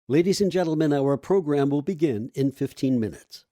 Ladies and gentlemen, our program will begin in 15 minutes.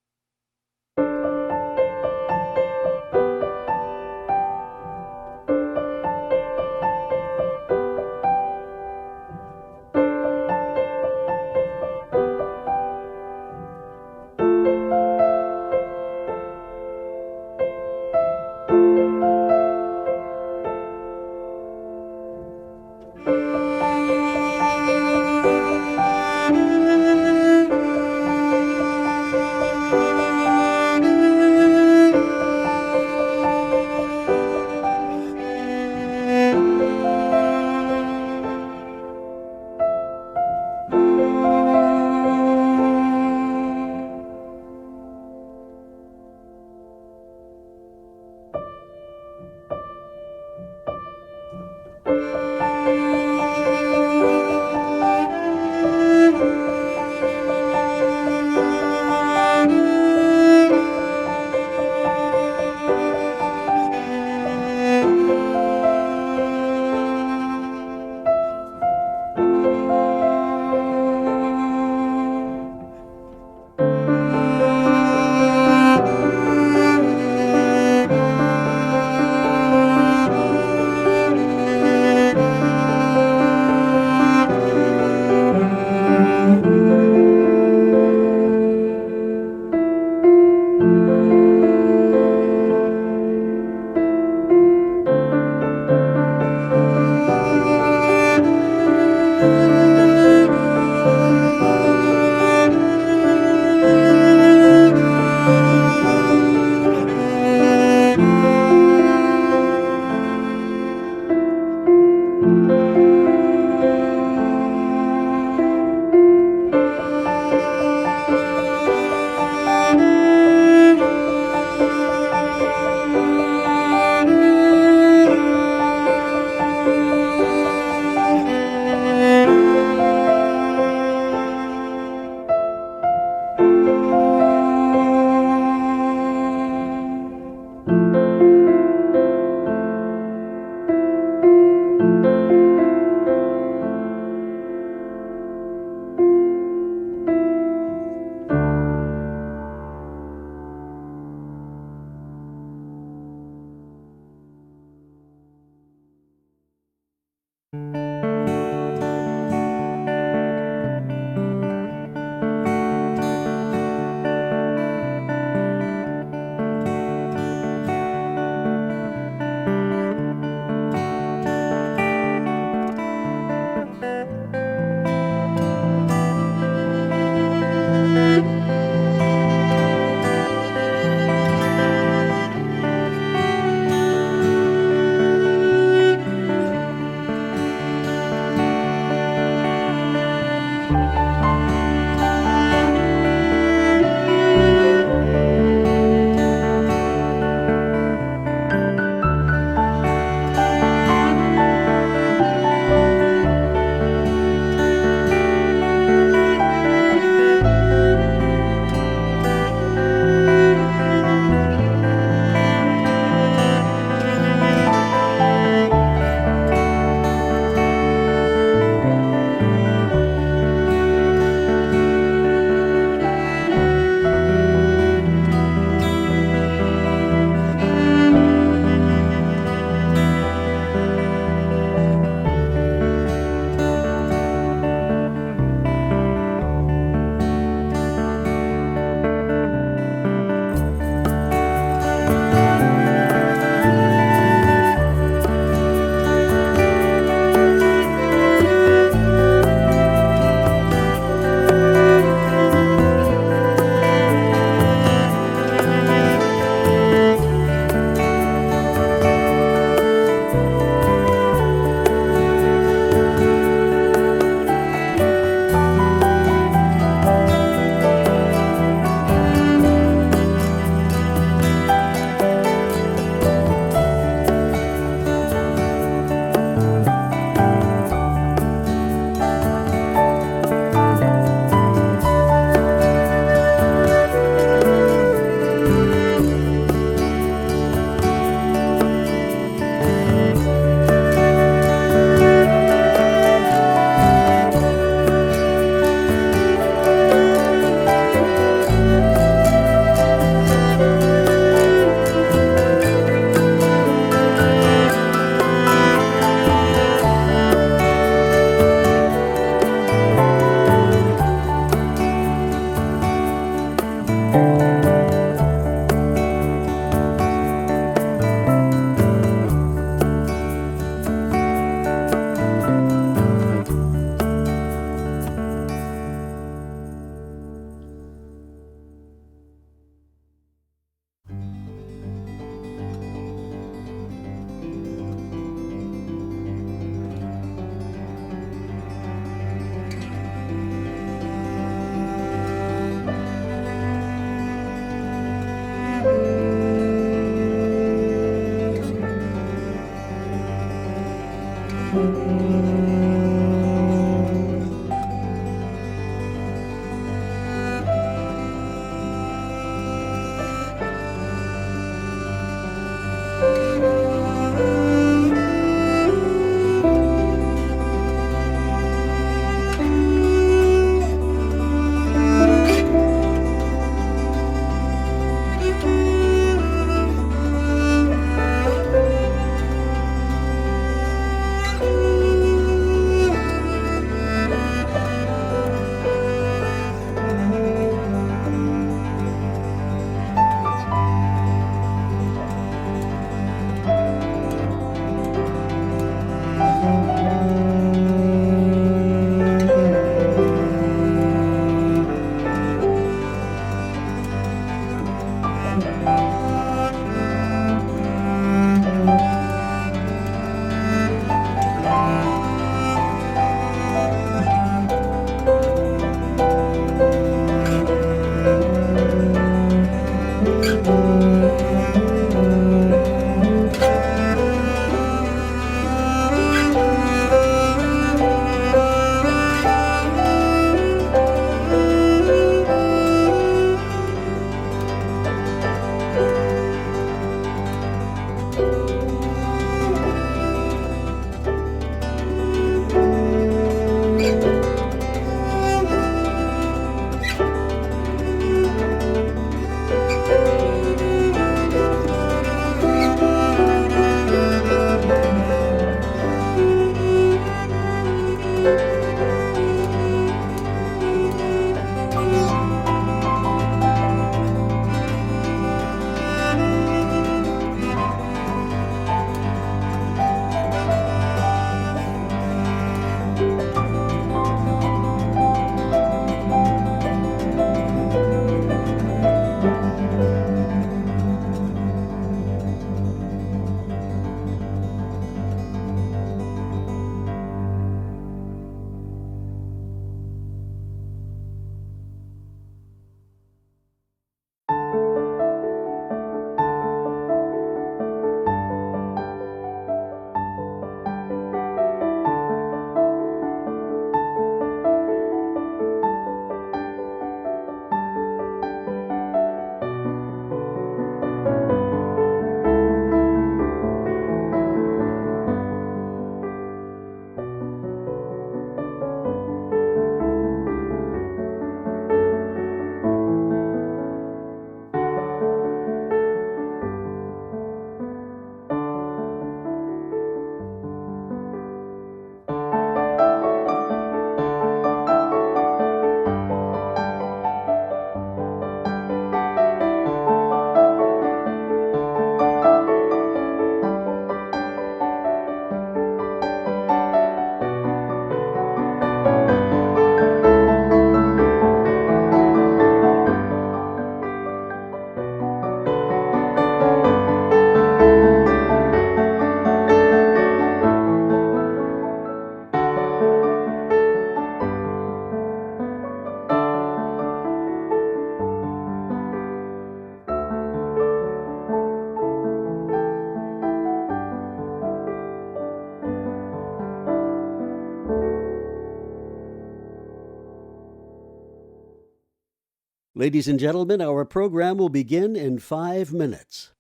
Ladies and gentlemen, our program will begin in 5 minutes.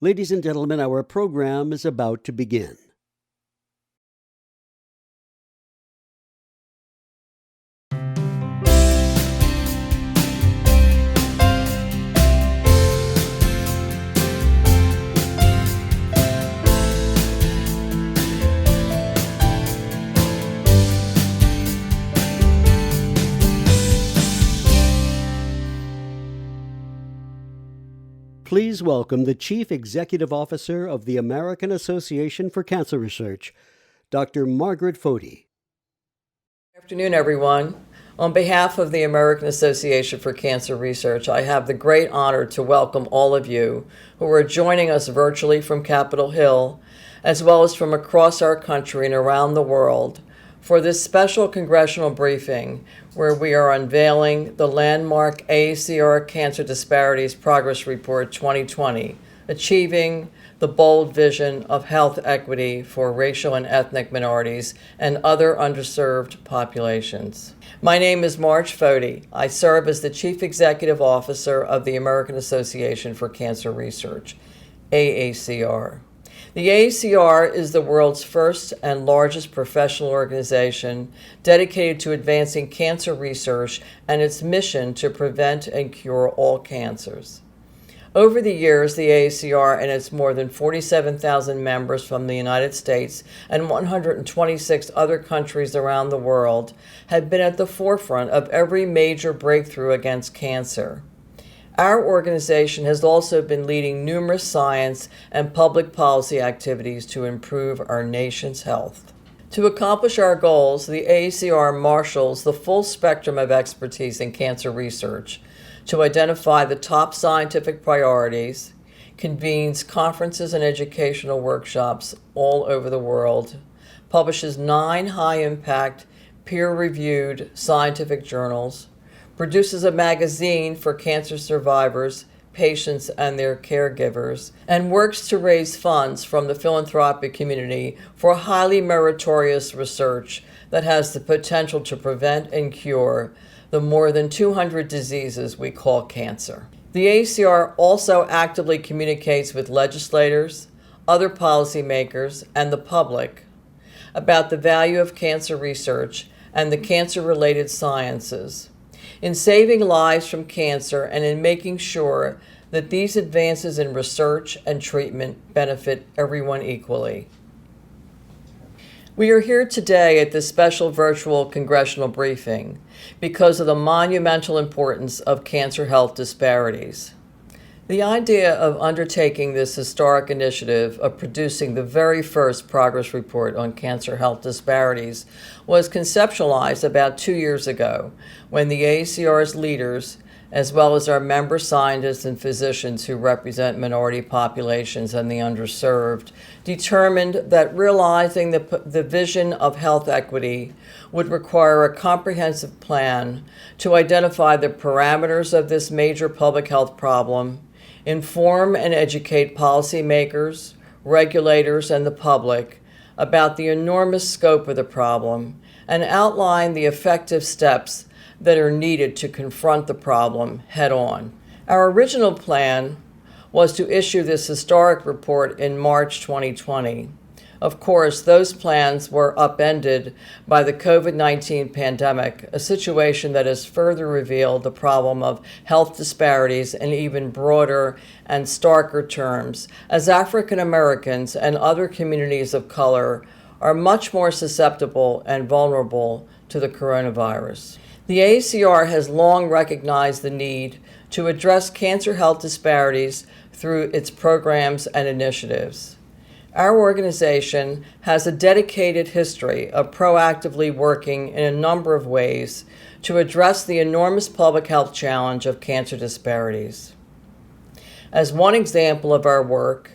Ladies and gentlemen, our program is about to begin. Please welcome the Chief Executive Officer of the American Association for Cancer Research, Dr. Margaret Foti. Good afternoon, everyone. On behalf of the American Association for Cancer Research, I have the great honor to welcome all of you who are joining us virtually from Capitol Hill, as well as from across our country and around the world, for this special congressional briefing where we are unveiling the landmark AACR Cancer Disparities Progress Report 2020, Achieving the Bold Vision of Health Equity for Racial and Ethnic Minorities and Other Underserved Populations. My name is Marge Foti. I serve as the Chief Executive Officer of the American Association for Cancer Research, AACR. The AACR is the world's first and largest professional organization dedicated to advancing cancer research and its mission to prevent and cure all cancers. Over the years, the AACR and its more than 47,000 members from the United States and 126 other countries around the world have been at the forefront of every major breakthrough against cancer. Our organization has also been leading numerous science and public policy activities to improve our nation's health. To accomplish our goals, the AACR marshals the full spectrum of expertise in cancer research to identify the top scientific priorities, convenes conferences and educational workshops all over the world, publishes 9 high-impact, peer-reviewed scientific journals, produces a magazine for cancer survivors, patients, and their caregivers, and works to raise funds from the philanthropic community for highly meritorious research that has the potential to prevent and cure the more than 200 diseases we call cancer. The AACR also actively communicates with legislators, other policymakers, and the public about the value of cancer research and the cancer-related sciences, in saving lives from cancer and in making sure that these advances in research and treatment benefit everyone equally. We are here today at this special virtual congressional briefing because of the monumental importance of cancer health disparities. The idea of undertaking this historic initiative of producing the very first progress report on cancer health disparities was conceptualized about 2 years ago when the AACR's leaders, as well as our member scientists and physicians who represent minority populations and the underserved, determined that realizing the vision of health equity would require a comprehensive plan to identify the parameters of this major public health problem, inform and educate policymakers, regulators, and the public about the enormous scope of the problem, and outline the effective steps that are needed to confront the problem head-on. Our original plan was to issue this historic report in March 2020. Of course, those plans were upended by the COVID-19 pandemic, a situation that has further revealed the problem of health disparities in even broader and starker terms, as African Americans and other communities of color are much more susceptible and vulnerable to the coronavirus. The AACR has long recognized the need to address cancer health disparities through its programs and initiatives. Our organization has a dedicated history of proactively working in a number of ways to address the enormous public health challenge of cancer disparities. As one example of our work,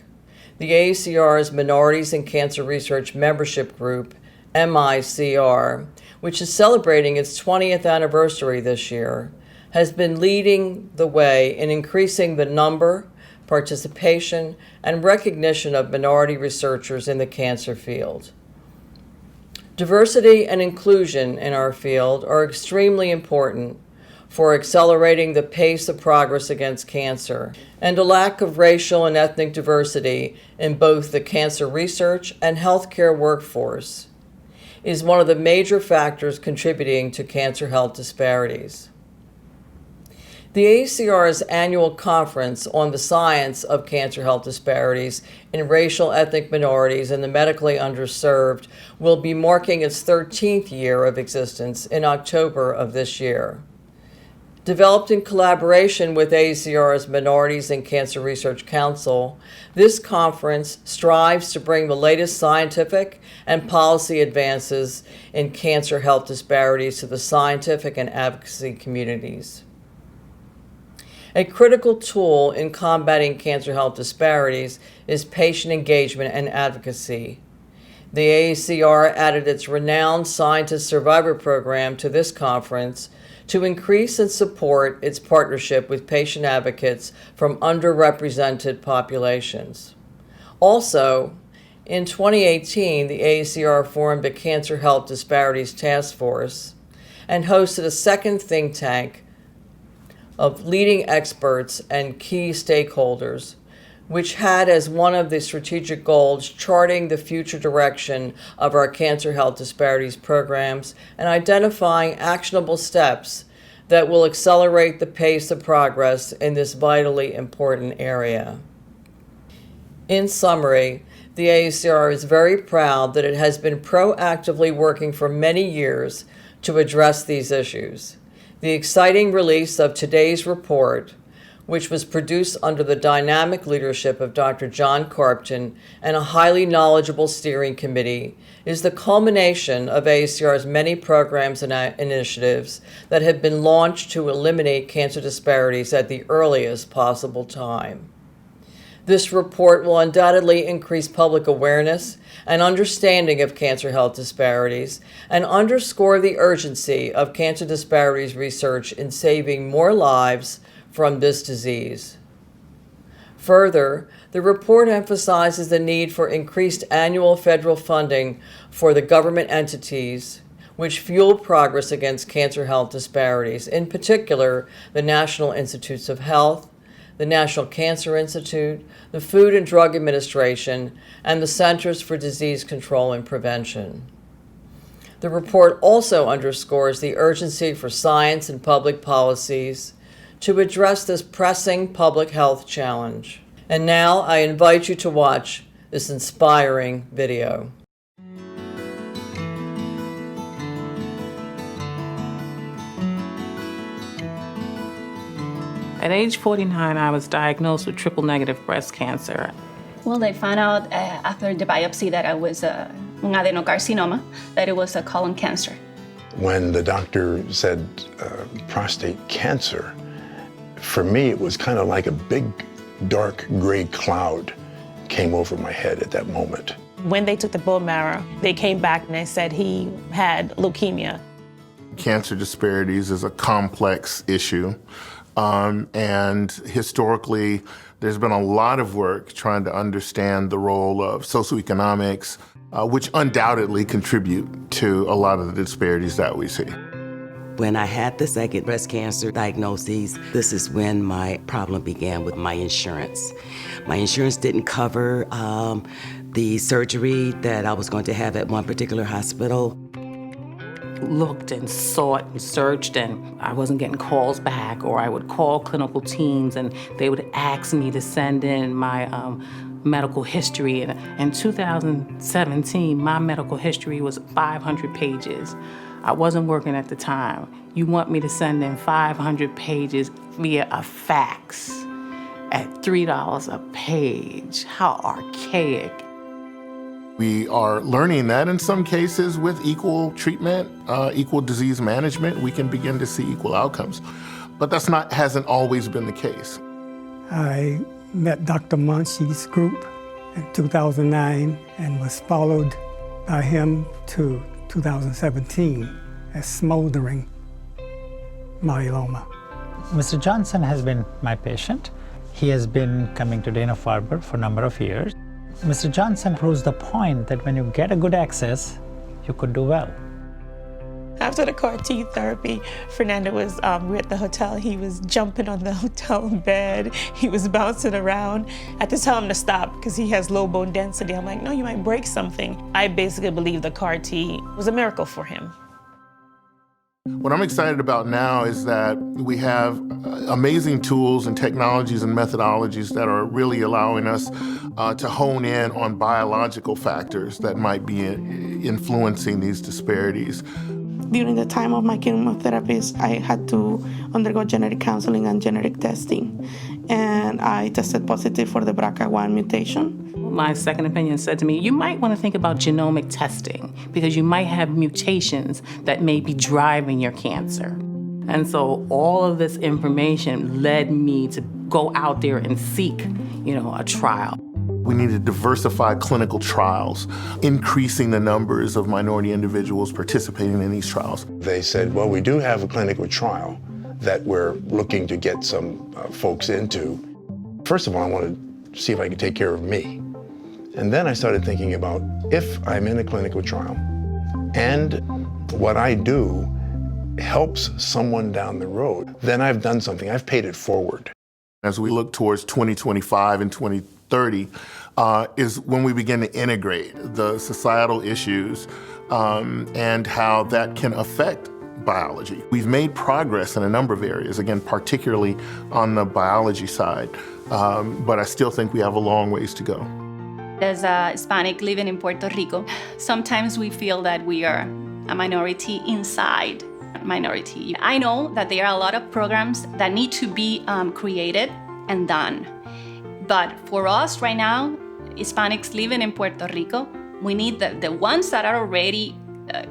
the AACR's Minorities in Cancer Research Membership Group, MICR, which is celebrating its 20th anniversary this year, has been leading the way in increasing the number, participation, and recognition of minority researchers in the cancer field. Diversity and inclusion in our field are extremely important for accelerating the pace of progress against cancer, and a lack of racial and ethnic diversity in both the cancer research and healthcare workforce is one of the major factors contributing to cancer health disparities. The AACR's annual conference on the science of cancer health disparities in racial ethnic minorities and the medically underserved will be marking its 13th year of existence in October of this year. Developed in collaboration with AACR's Minorities in Cancer Research Council, this conference strives to bring the latest scientific and policy advances in cancer health disparities to the scientific and advocacy communities. A critical tool in combating cancer health disparities is patient engagement and advocacy. The AACR added its renowned Scientist Survivor program to this conference to increase and support its partnership with patient advocates from underrepresented populations. Also, in 2018, the AACR formed a Cancer Health Disparities Task Force and hosted a second think tank of leading experts and key stakeholders, which had as one of the strategic goals charting the future direction of our cancer health disparities programs and identifying actionable steps that will accelerate the pace of progress in this vitally important area. In summary, the AACR is very proud that it has been proactively working for many years to address these issues. The exciting release of today's report, which was produced under the dynamic leadership of Dr. John Carpton and a highly knowledgeable steering committee, is the culmination of AACR's many programs and initiatives that have been launched to eliminate cancer disparities at the earliest possible time. This report will undoubtedly increase public awareness and understanding of cancer health disparities and underscore the urgency of cancer disparities research in saving more lives from this disease. Further, the report emphasizes the need for increased annual federal funding for the government entities which fuel progress against cancer health disparities, in particular the National Institutes of Health, the National Cancer Institute, the Food and Drug Administration, and the Centers for Disease Control and Prevention. The report also underscores the urgency for science and public policies to address this pressing public health challenge. And now I invite you to watch this inspiring video. At age 49, I was diagnosed with triple-negative breast cancer. Well, they found out after the biopsy that I was an adenocarcinoma, that it was a colon cancer. When the doctor said prostate cancer, for me it was kind of like a big, dark, gray cloud came over my head at that moment. When they took the bone marrow, they came back and they said he had leukemia. Cancer disparities is a complex issue. And historically, there's been a lot of work trying to understand the role of socioeconomics, which undoubtedly contribute to a lot of the disparities that we see. When I had the second breast cancer diagnosis, this is when my problem began with my insurance. My insurance didn't cover the surgery that I was going to have at one particular hospital. Looked and sought and searched, and I wasn't getting calls back, or I would call clinical teams and they would ask me to send in my medical history. And in 2017, my medical history was 500 pages. I wasn't working at the time. You want me to send in 500 pages via a fax at $3 a page? How archaic. We are learning that in some cases with equal treatment, equal disease management, we can begin to see equal outcomes. But hasn't always been the case. I met Dr. Muncie's group in 2009 and was followed by him to 2017 as smoldering myeloma. Mr. Johnson has been my patient. He has been coming to Dana-Farber for a number of years. Mr. Johnson proves the point that when you get a good access, you could do well. After the CAR T therapy, Fernando was, we were at the hotel, he was jumping on the hotel bed, he was bouncing around. I had to tell him to stop because he has low bone density. I'm like, no, you might break something. I basically believe the CAR T was a miracle for him. What I'm excited about now is that we have amazing tools and technologies and methodologies that are really allowing us to hone in on biological factors that might be influencing these disparities. During the time of my chemotherapies, I had to undergo genetic counseling and genetic testing, and I tested positive for the BRCA1 mutation. My second opinion said to me, you might want to think about genomic testing because you might have mutations that may be driving your cancer. And so all of this information led me to go out there and seek, a trial. We need to diversify clinical trials, increasing the numbers of minority individuals participating in these trials. They said, well, we do have a clinical trial that we're looking to get some folks into. First of all, I want to see if I can take care of me. And then I started thinking about if I'm in a clinical trial and what I do helps someone down the road, then I've done something. I've paid it forward. As we look towards 2025 and 2030 is when we begin to integrate the societal issues and how that can affect biology. We've made progress in a number of areas, again, particularly on the biology side, but I still think we have a long ways to go. As a Hispanic living in Puerto Rico, sometimes we feel that we are a minority inside a minority. I know that there are a lot of programs that need to be created and done. But for us right now, Hispanics living in Puerto Rico, we need the ones that are already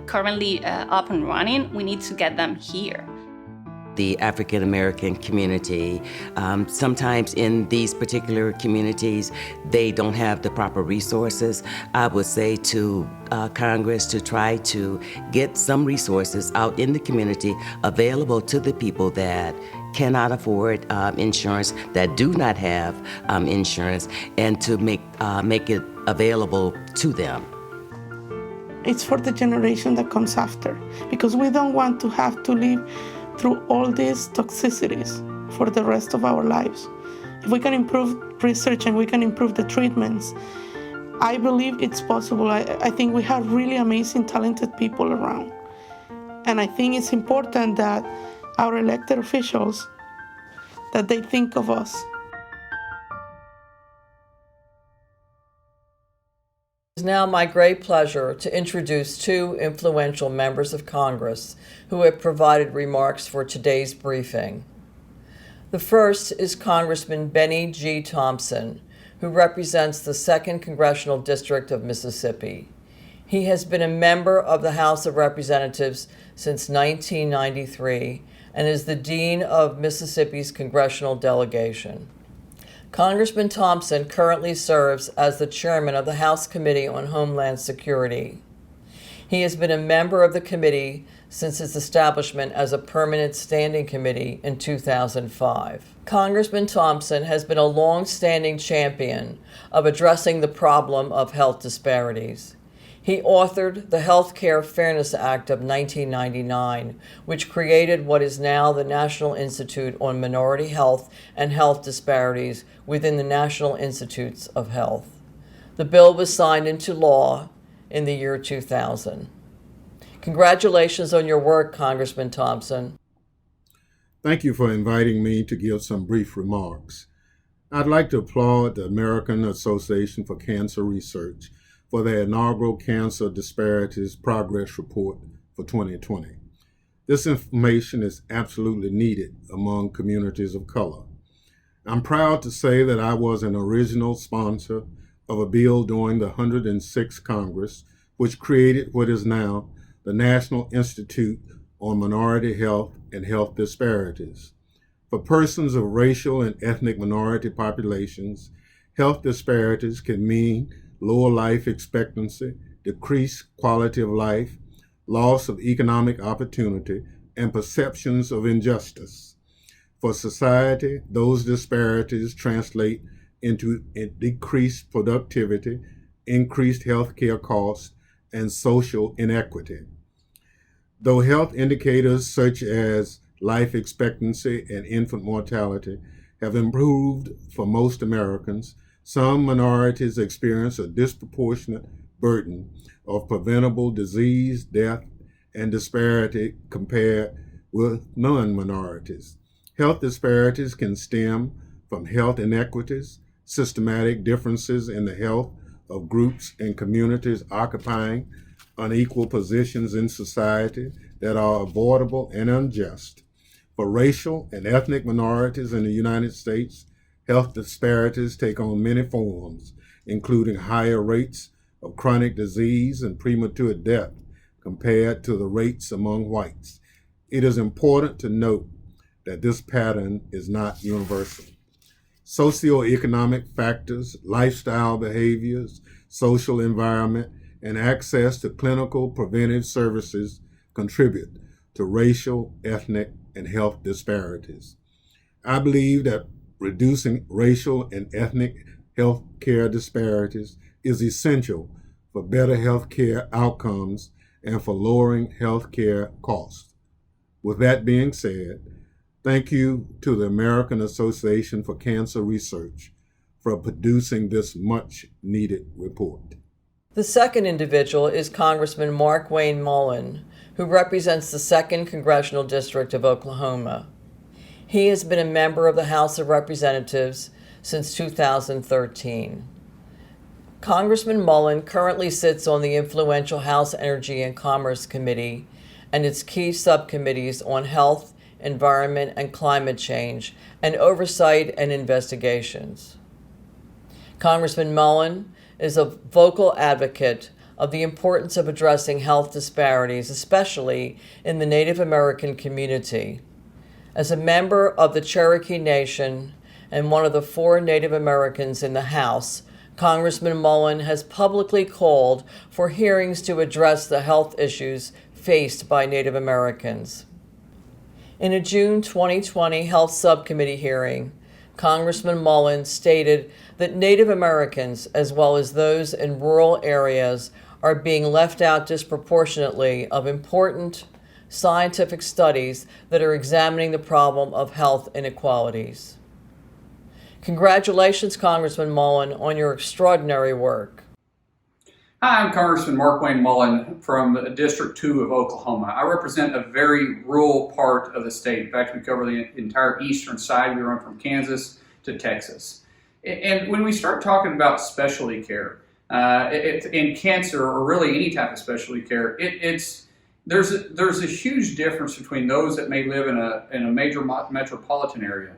currently up and running, we need to get them here. The African American community, sometimes in these particular communities, they don't have the proper resources. I would say to Congress to try to get some resources out in the community available to the people that cannot afford insurance, that do not have insurance, and to make it available to them. It's for the generation that comes after, because we don't want to have to live through all these toxicities for the rest of our lives. If we can improve research and we can improve the treatments, I believe it's possible. I think we have really amazing, talented people around. And I think it's important that our elected officials, that they think of us. It is now my great pleasure to introduce two influential members of Congress who have provided remarks for today's briefing. The first is Congressman Benny G. Thompson, who represents the 2nd Congressional District of Mississippi. He has been a member of the House of Representatives since 1993 and is the Dean of Mississippi's Congressional Delegation. Congressman Thompson currently serves as the chairman of the House Committee on Homeland Security. He has been a member of the committee since its establishment as a permanent standing committee in 2005. Congressman Thompson has been a long-standing champion of addressing the problem of health disparities. He authored the Health Care Fairness Act of 1999, which created what is now the National Institute on Minority Health and Health Disparities within the National Institutes of Health. The bill was signed into law in the year 2000. Congratulations on your work, Congressman Thompson. Thank you for inviting me to give some brief remarks. I'd like to applaud the American Association for Cancer Research for their inaugural Cancer Disparities Progress Report for 2020. This information is absolutely needed among communities of color. I'm proud to say that I was an original sponsor of a bill during the 106th Congress, which created what is now the National Institute on Minority Health and Health Disparities. For persons of racial and ethnic minority populations, health disparities can mean lower life expectancy, decreased quality of life, loss of economic opportunity, and perceptions of injustice. For society, those disparities translate into decreased productivity, increased healthcare costs, and social inequity. Though health indicators such as life expectancy and infant mortality have improved for most Americans, some minorities experience a disproportionate burden of preventable disease, death, and disparity compared with non-minorities. Health disparities can stem from health inequities, systematic differences in the health of groups and communities occupying unequal positions in society that are avoidable and unjust. For racial and ethnic minorities in the United States, health disparities take on many forms, including higher rates of chronic disease and premature death compared to the rates among whites. It is important to note that this pattern is not universal. Socioeconomic factors, lifestyle behaviors, social environment, and access to clinical preventive services contribute to racial, ethnic, and health disparities. I believe that reducing racial and ethnic health care disparities is essential for better health care outcomes and for lowering health care costs. With that being said, thank you to the American Association for Cancer Research for producing this much-needed report. The second individual is Congressman Mark Wayne Mullen, who represents the 2nd Congressional District of Oklahoma. He has been a member of the House of Representatives since 2013. Congressman Mullen currently sits on the influential House Energy and Commerce Committee and its key subcommittees on health, environment, and climate change, and oversight and investigations. Congressman Mullen is a vocal advocate of the importance of addressing health disparities, especially in the Native American community. As a member of the Cherokee Nation and one of the 4 Native Americans in the House, Congressman Mullen has publicly called for hearings to address the health issues faced by Native Americans. In a June 2020 Health Subcommittee hearing, Congressman Mullen stated that Native Americans, as well as those in rural areas, are being left out disproportionately of important scientific studies that are examining the problem of health inequalities. Congratulations, Congressman Mullen, on your extraordinary work. Hi, I'm Congressman Mark Wayne Mullen from District 2 of Oklahoma. I represent a very rural part of the state. In fact, we cover the entire eastern side. We run from Kansas to Texas. And when we start talking about specialty care, in cancer or really any type of specialty care, there's a huge difference between those that may live in a major metropolitan area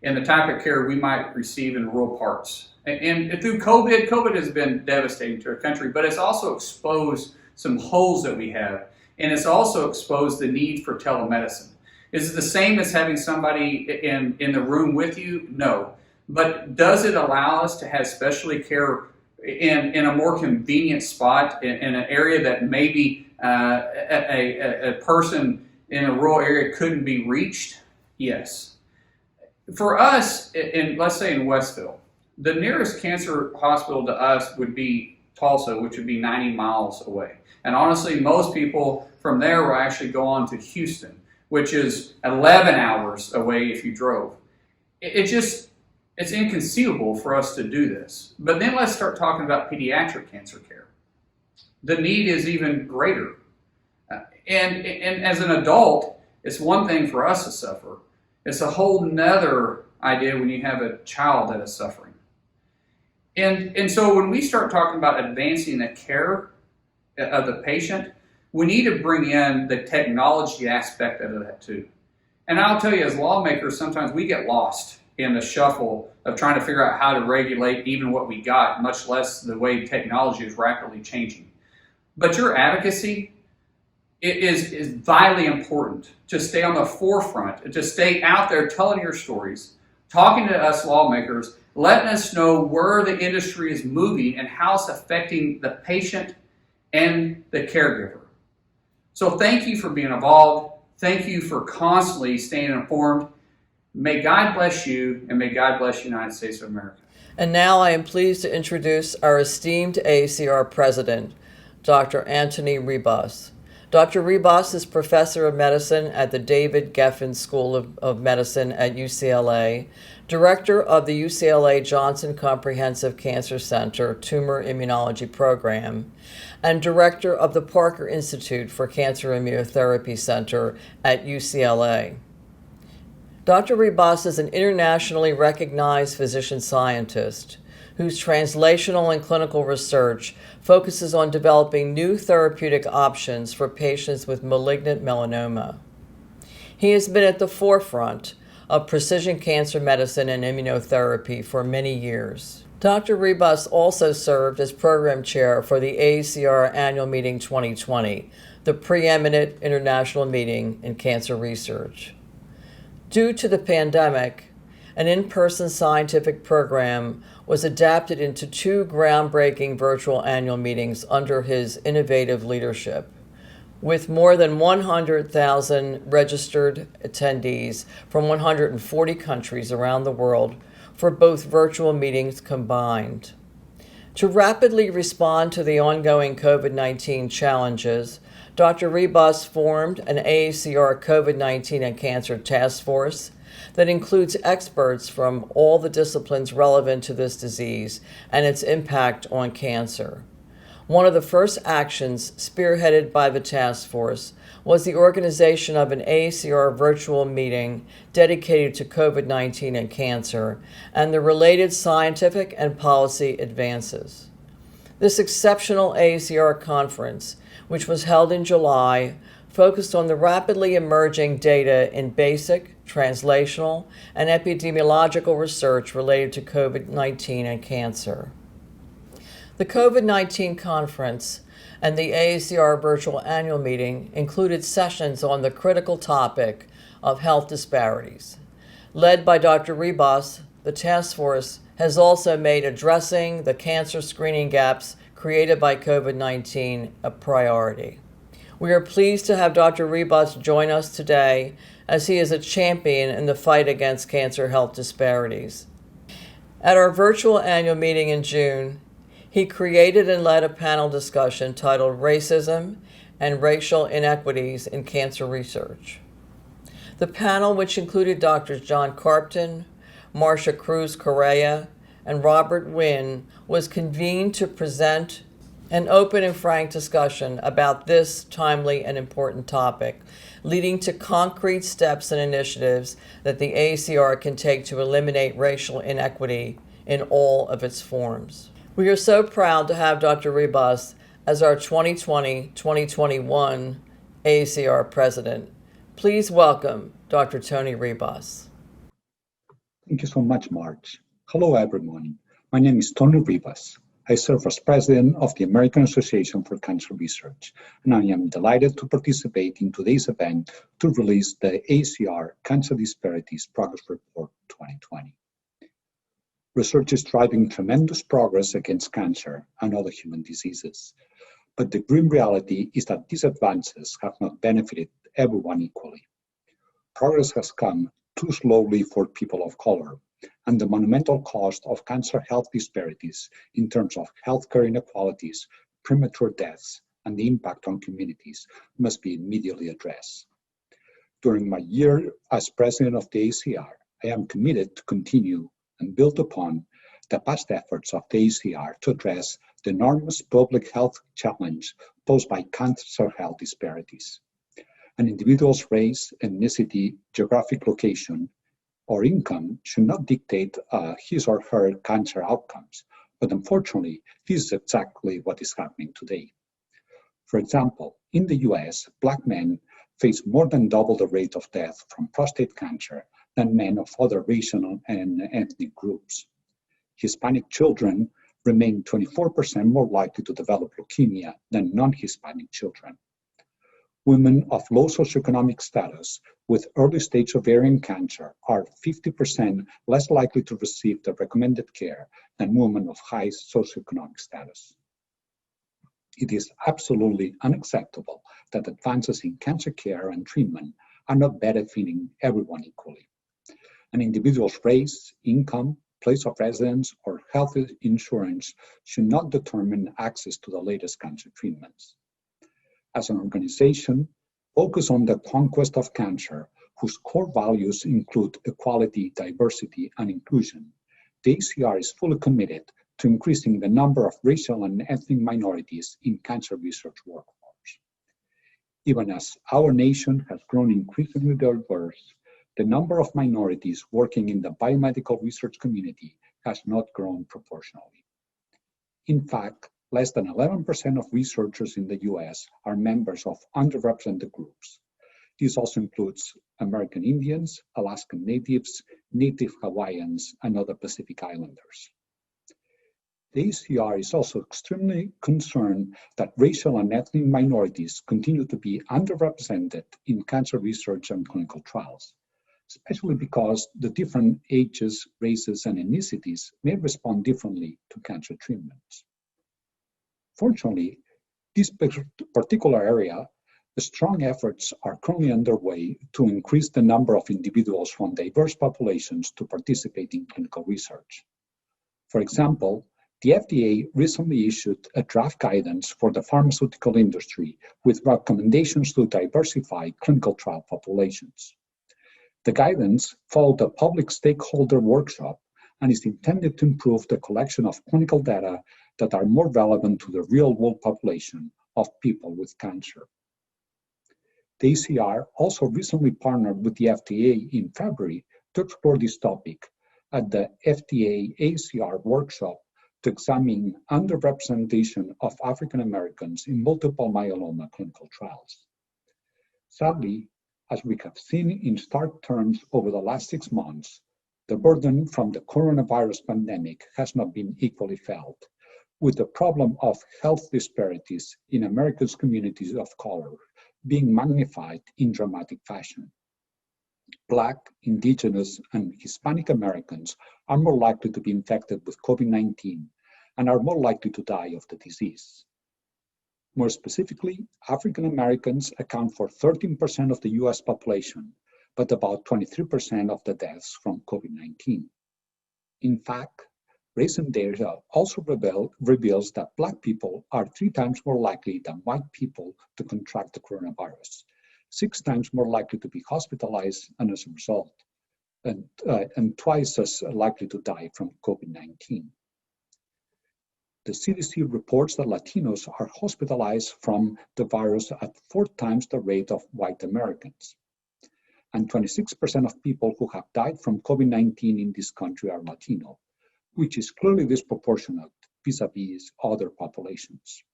and the type of care we might receive in rural parts. And through COVID has been devastating to our country, but it's also exposed some holes that we have, and it's also exposed the need for telemedicine. Is it the same as having somebody in the room with you? No. But does it allow us to have specialty care in a more convenient spot in an area that maybe a person in a rural area couldn't be reached? Yes. For us, let's say in Westville, the nearest cancer hospital to us would be Tulsa, which would be 90 miles away. And honestly, most people from there will actually go on to Houston, which is 11 hours away if you drove. It's inconceivable for us to do this. But then let's start talking about pediatric cancer care. The need is even greater. And as an adult, it's one thing for us to suffer. It's a whole nother idea when you have a child that is suffering. And so when we start talking about advancing the care of the patient, we need to bring in the technology aspect of that too. And I'll tell you, as lawmakers, sometimes we get lost in the shuffle of trying to figure out how to regulate even what we got, much less the way technology is rapidly changing. But your advocacy is vitally important to stay on the forefront, to stay out there telling your stories, talking to us lawmakers, letting us know where the industry is moving and how it's affecting the patient and the caregiver. So thank you for being involved. Thank you for constantly staying informed. May God bless you, and may God bless the United States of America. And now I am pleased to introduce our esteemed AACR President, Dr. Anthony Ribas. Dr. Rebus is professor of medicine at the David Geffen School of Medicine at UCLA, director of the UCLA Johnson Comprehensive Cancer Center Tumor Immunology Program, and director of the Parker Institute for Cancer Immunotherapy Center at UCLA. Dr. Rebus is an internationally recognized physician scientist whose translational and clinical research focuses on developing new therapeutic options for patients with malignant melanoma. He has been at the forefront of precision cancer medicine and immunotherapy for many years. Dr. Rebus also served as program chair for the AACR Annual Meeting 2020, the preeminent international meeting in cancer research. Due to the pandemic, an in-person scientific program was adapted into 2 groundbreaking virtual annual meetings under his innovative leadership, with more than 100,000 registered attendees from 140 countries around the world for both virtual meetings combined. To rapidly respond to the ongoing COVID-19 challenges, Dr. Rebus formed an AACR COVID-19 and Cancer Task Force that includes experts from all the disciplines relevant to this disease and its impact on cancer. One of the first actions spearheaded by the task force was the organization of an AACR virtual meeting dedicated to COVID-19 and cancer and the related scientific and policy advances. This exceptional AACR conference, which was held in July, focused on the rapidly emerging data in basic, translational, and epidemiological research related to COVID-19 and cancer. The COVID-19 conference and the AACR virtual annual meeting included sessions on the critical topic of health disparities. Led by Dr. Rebus, the task force has also made addressing the cancer screening gaps created by COVID-19 a priority. We are pleased to have Dr. Rebus join us today as he is a champion in the fight against cancer health disparities. At our virtual annual meeting in June, he created and led a panel discussion titled Racism and Racial Inequities in Cancer Research. The panel, which included Drs. John Carpton, Marcia Cruz Correa, and Robert Wynn, was convened to present an open and frank discussion about this timely and important topic, leading to concrete steps and initiatives that the AACR can take to eliminate racial inequity in all of its forms. We are so proud to have Dr. Rebus as our 2020-2021 AACR president. Please welcome Dr. Tony Rebus. Thank you so much, Marge. Hello, everyone. My name is Tony Rebus. I serve as president of the American Association for Cancer Research, and I am delighted to participate in today's event to release the AACR Cancer Disparities Progress Report 2020. Research is driving tremendous progress against cancer and other human diseases, but the grim reality is that these advances have not benefited everyone equally. Progress has come too slowly for people of color, and the monumental cost of cancer health disparities in terms of healthcare inequalities, premature deaths, and the impact on communities must be immediately addressed. During my year as president of the AACR, I am committed to continue and build upon the past efforts of the AACR to address the enormous public health challenge posed by cancer health disparities. An individual's race, ethnicity, geographic location, or income should not dictate his or her cancer outcomes, but unfortunately, this is exactly what is happening today. For example, in the US, Black men face more than double the rate of death from prostate cancer than men of other racial and ethnic groups. Hispanic children remain 24% more likely to develop leukemia than non-Hispanic children. Women of low socioeconomic status with early-stage ovarian cancer are 50% less likely to receive the recommended care than women of high socioeconomic status. It is absolutely unacceptable that advances in cancer care and treatment are not benefiting everyone equally. An individual's race, income, place of residence, or health insurance should not determine access to the latest cancer treatments. As an organization focused on the conquest of cancer, whose core values include equality, diversity, and inclusion, the AACR is fully committed to increasing the number of racial and ethnic minorities in cancer research workforce. Even as our nation has grown increasingly diverse, the number of minorities working in the biomedical research community has not grown proportionally. In fact, less than 11% of researchers in the US are members of underrepresented groups. This also includes American Indians, Alaskan Natives, Native Hawaiians, and other Pacific Islanders. The AACR is also extremely concerned that racial and ethnic minorities continue to be underrepresented in cancer research and clinical trials, especially because the different ages, races, and ethnicities may respond differently to cancer treatments. Fortunately, this particular area, strong efforts are currently underway to increase the number of individuals from diverse populations to participate in clinical research. For example, the FDA recently issued a draft guidance for the pharmaceutical industry with recommendations to diversify clinical trial populations. The guidance followed a public stakeholder workshop and is intended to improve the collection of clinical data that are more relevant to the real-world population of people with cancer. The AACR also recently partnered with the FDA in February to explore this topic at the FDA AACR workshop to examine underrepresentation of African Americans in multiple myeloma clinical trials. Sadly, as we have seen in stark terms over the last 6 months, the burden from the coronavirus pandemic has not been equally felt, with the problem of health disparities in America's communities of color being magnified in dramatic fashion. Black, Indigenous, and Hispanic Americans are more likely to be infected with COVID-19 and are more likely to die of the disease. More specifically, African Americans account for 13% of the US population, but about 23% of the deaths from COVID-19. In fact, recent data also reveals that Black people are 3 times more likely than white people to contract the coronavirus, 6 times more likely to be hospitalized and as a result, and twice as likely to die from COVID-19. The CDC reports that Latinos are hospitalized from the virus at 4 times the rate of white Americans. And 26% of people who have died from COVID-19 in this country are Latino, which is clearly disproportionate vis-a-vis other populations.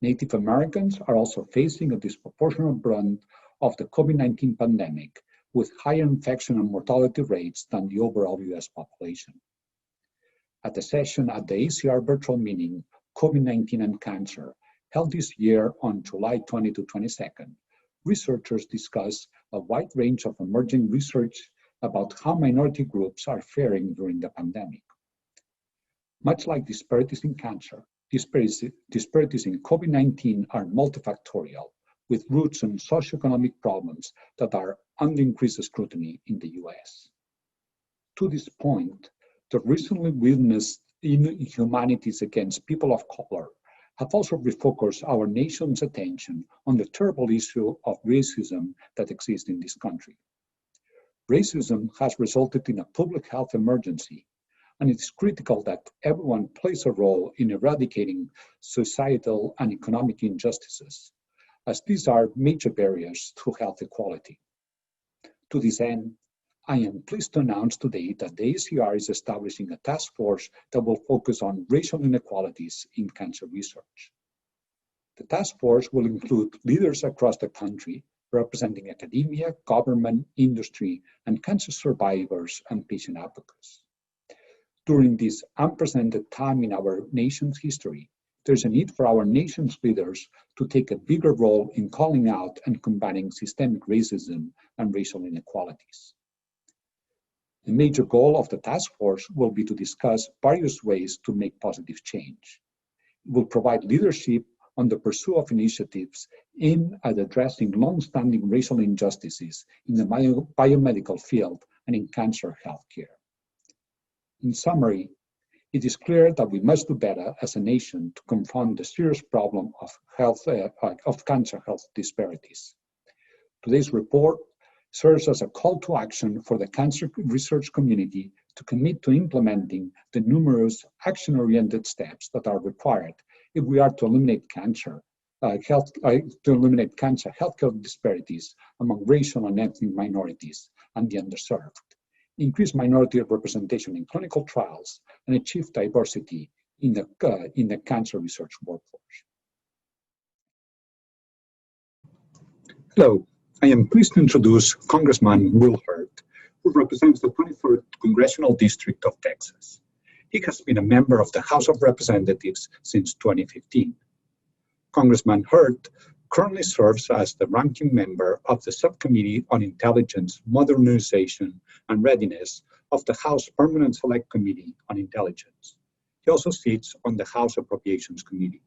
Native Americans are also facing a disproportionate brunt of the COVID-19 pandemic, with higher infection and mortality rates than the overall US population. At the session at the AACR virtual meeting, COVID-19 and Cancer, held this year on July 20 to 22nd, researchers discussed a wide range of emerging research about how minority groups are faring during the pandemic. Much like disparities in cancer, disparities in COVID-19 are multifactorial, with roots in socioeconomic problems that are under increased scrutiny in the US. To this point, the recently witnessed inhumanities against people of color have also refocused our nation's attention on the terrible issue of racism that exists in this country. Racism has resulted in a public health emergency, and it's critical that everyone plays a role in eradicating societal and economic injustices, as these are major barriers to health equality. To this end, I am pleased to announce today that the AACR is establishing a task force that will focus on racial inequalities in cancer research. The task force will include leaders across the country representing academia, government, industry, and cancer survivors and patient advocates. During this unprecedented time in our nation's history, there's a need for our nation's leaders to take a bigger role in calling out and combating systemic racism and racial inequalities. The major goal of the task force will be to discuss various ways to make positive change. It will provide leadership on the pursuit of initiatives aimed at addressing long-standing racial injustices in the biomedical field and in cancer healthcare. In summary, It is clear that we must do better as a nation to confront the serious problem of cancer health disparities. Today's report serves as a call to action for the cancer research community to commit to implementing the numerous action-oriented steps that are required if we are to eliminate cancer healthcare disparities among racial and ethnic minorities and the underserved, increase minority representation in clinical trials, and achieve diversity in the cancer research workforce. Hello, I am pleased to introduce Congressman Will Hurt, who represents the 23rd Congressional District of Texas. He has been a member of the House of Representatives since 2015. Congressman Hurt currently serves as the ranking member of the Subcommittee on Intelligence, Modernization, and Readiness of the House Permanent Select Committee on Intelligence. He also sits on the House Appropriations Committee.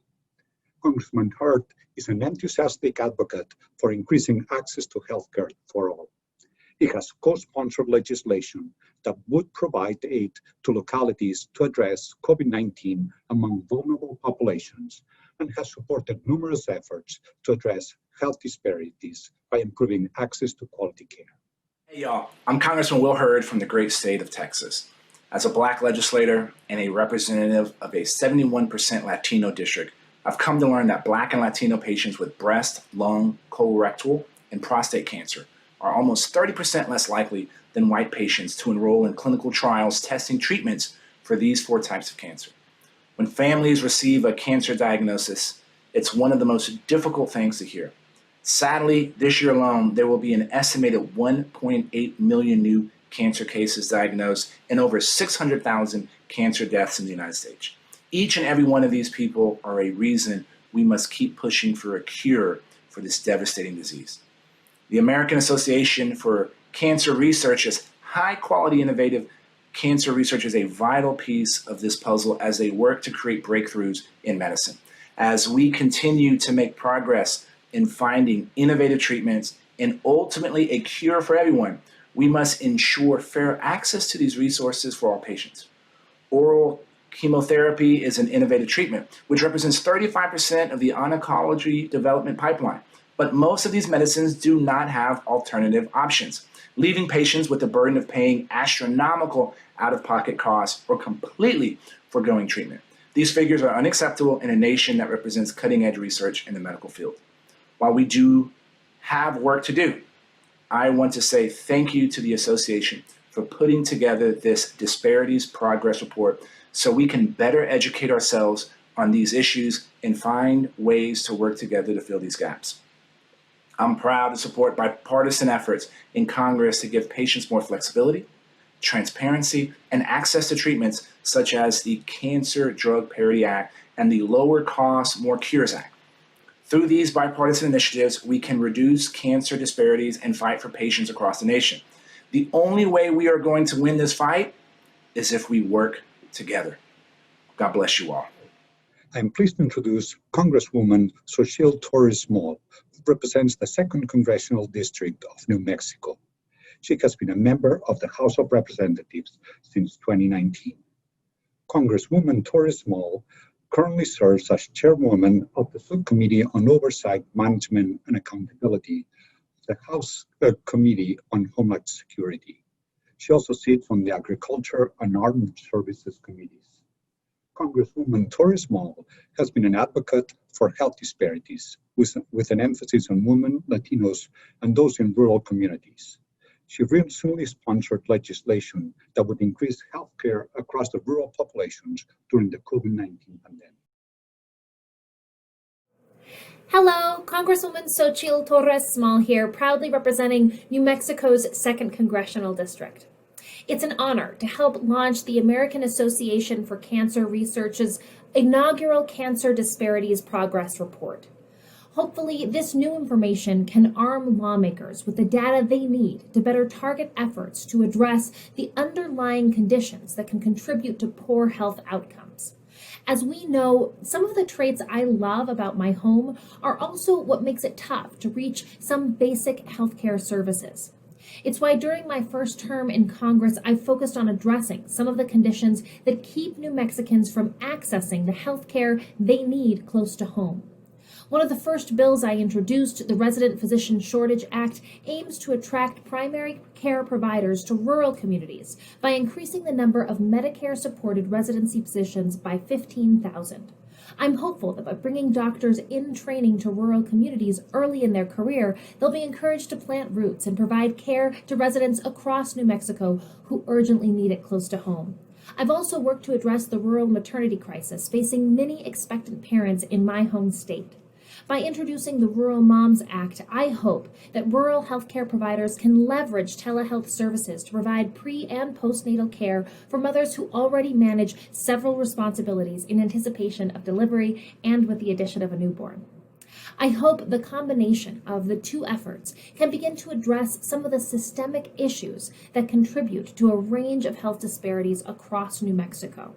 Congressman Hurt is an enthusiastic advocate for increasing access to healthcare for all. He has co-sponsored legislation that would provide aid to localities to address COVID-19 among vulnerable populations and has supported numerous efforts to address health disparities by improving access to quality care. Hey y'all, I'm Congressman Will Hurd from the great state of Texas. As a Black legislator and a representative of a 71% Latino district, I've come to learn that Black and Latino patients with breast, lung, colorectal, and prostate cancer are almost 30% less likely than white patients to enroll in clinical trials testing treatments for these 4 types of cancer. When families receive a cancer diagnosis, it's one of the most difficult things to hear. Sadly, this year alone, there will be an estimated 1.8 million new cancer cases diagnosed and over 600,000 cancer deaths in the United States. Each and every one of these people are a reason we must keep pushing for a cure for this devastating disease. The American Association for Cancer Research is high-quality, innovative cancer research is a vital piece of this puzzle as they work to create breakthroughs in medicine. As we continue to make progress in finding innovative treatments and ultimately a cure for everyone, we must ensure fair access to these resources for all patients. Oral chemotherapy is an innovative treatment, which represents 35% of the oncology development pipeline. But most of these medicines do not have alternative options, leaving patients with the burden of paying astronomical out-of-pocket costs or completely foregoing treatment. These figures are unacceptable in a nation that represents cutting-edge research in the medical field. While we do have work to do, I want to say thank you to the association for putting together this Disparities Progress Report so we can better educate ourselves on these issues and find ways to work together to fill these gaps. I'm proud to support bipartisan efforts in Congress to give patients more flexibility, transparency, and access to treatments such as the Cancer Drug Parity Act and the Lower Cost, More Cures Act. Through these bipartisan initiatives, we can reduce cancer disparities and fight for patients across the nation. The only way we are going to win this fight is if we work together. God bless you all. I'm pleased to introduce Congresswoman Xochitl Torres-Small, who represents the 2nd Congressional District of New Mexico. She has been a member of the House of Representatives since 2019. Congresswoman Torres-Small currently serves as chairwoman of the Subcommittee on Oversight, Management, and Accountability, the House Committee on Homeland Security. She also sits on the Agriculture and Armed Services Committees. Congresswoman Torres-Small has been an advocate for health disparities with an emphasis on women, Latinos, and those in rural communities. She recently sponsored legislation that would increase health care across the rural populations during the COVID-19 pandemic. Hello, Congresswoman Xochitl Torres-Small here, proudly representing New Mexico's 2nd Congressional District. It's an honor to help launch the American Association for Cancer Research's inaugural Cancer Disparities Progress Report. Hopefully, this new information can arm lawmakers with the data they need to better target efforts to address the underlying conditions that can contribute to poor health outcomes. As we know, some of the traits I love about my home are also what makes it tough to reach some basic healthcare services. It's why during my first term in Congress, I focused on addressing some of the conditions that keep New Mexicans from accessing the health care they need close to home. One of the first bills I introduced, the Resident Physician Shortage Act, aims to attract primary care providers to rural communities by increasing the number of Medicare-supported residency positions by 15,000. I'm hopeful that by bringing doctors in training to rural communities early in their career, they'll be encouraged to plant roots and provide care to residents across New Mexico who urgently need it close to home. I've also worked to address the rural maternity crisis facing many expectant parents in my home state. By introducing the Rural Moms Act, I hope that rural healthcare providers can leverage telehealth services to provide pre- and postnatal care for mothers who already manage several responsibilities in anticipation of delivery and with the addition of a newborn. I hope the combination of the two efforts can begin to address some of the systemic issues that contribute to a range of health disparities across New Mexico.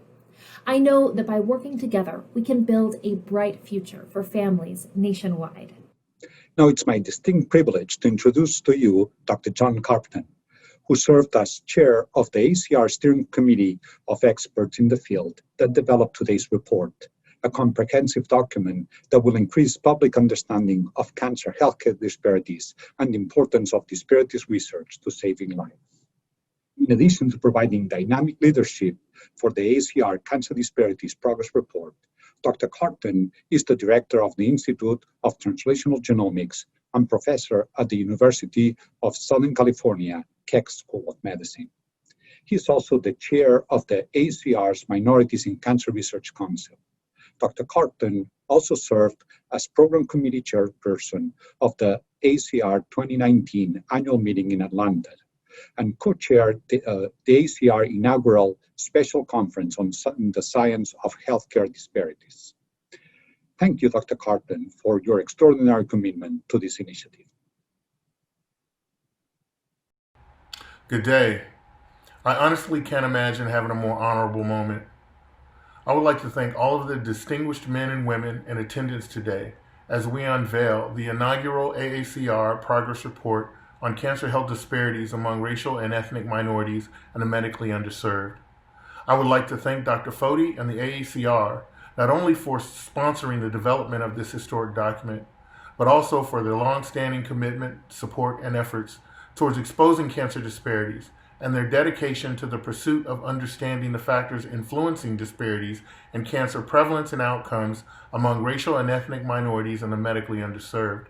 I know that by working together, we can build a bright future for families nationwide. Now it's my distinct privilege to introduce to you Dr. John Carpenter, who served as chair of the AACR Steering Committee of Experts in the Field that developed today's report, a comprehensive document that will increase public understanding of cancer healthcare disparities and the importance of disparities research to saving lives. In addition to providing dynamic leadership for the AACR Cancer Disparities Progress Report, Dr. Carton is the director of the Institute of Translational Genomics and professor at the University of Southern California Keck School of Medicine. He is also the chair of the AACR's Minorities in Cancer Research Council. Dr. Carton also served as program committee chairperson of the AACR 2019 annual meeting in Atlanta, and co-chaired the AACR inaugural special conference on the science of healthcare disparities. Thank you, Dr. Carton, for your extraordinary commitment to this initiative. Good day. I honestly can't imagine having a more honorable moment. I would like to thank all of the distinguished men and women in attendance today as we unveil the inaugural AACR Progress Report on cancer health disparities among racial and ethnic minorities and the medically underserved. I would like to thank Dr. Foti and the AACR not only for sponsoring the development of this historic document, but also for their long-standing commitment, support, and efforts towards exposing cancer disparities and their dedication to the pursuit of understanding the factors influencing disparities in cancer prevalence and outcomes among racial and ethnic minorities and the medically underserved.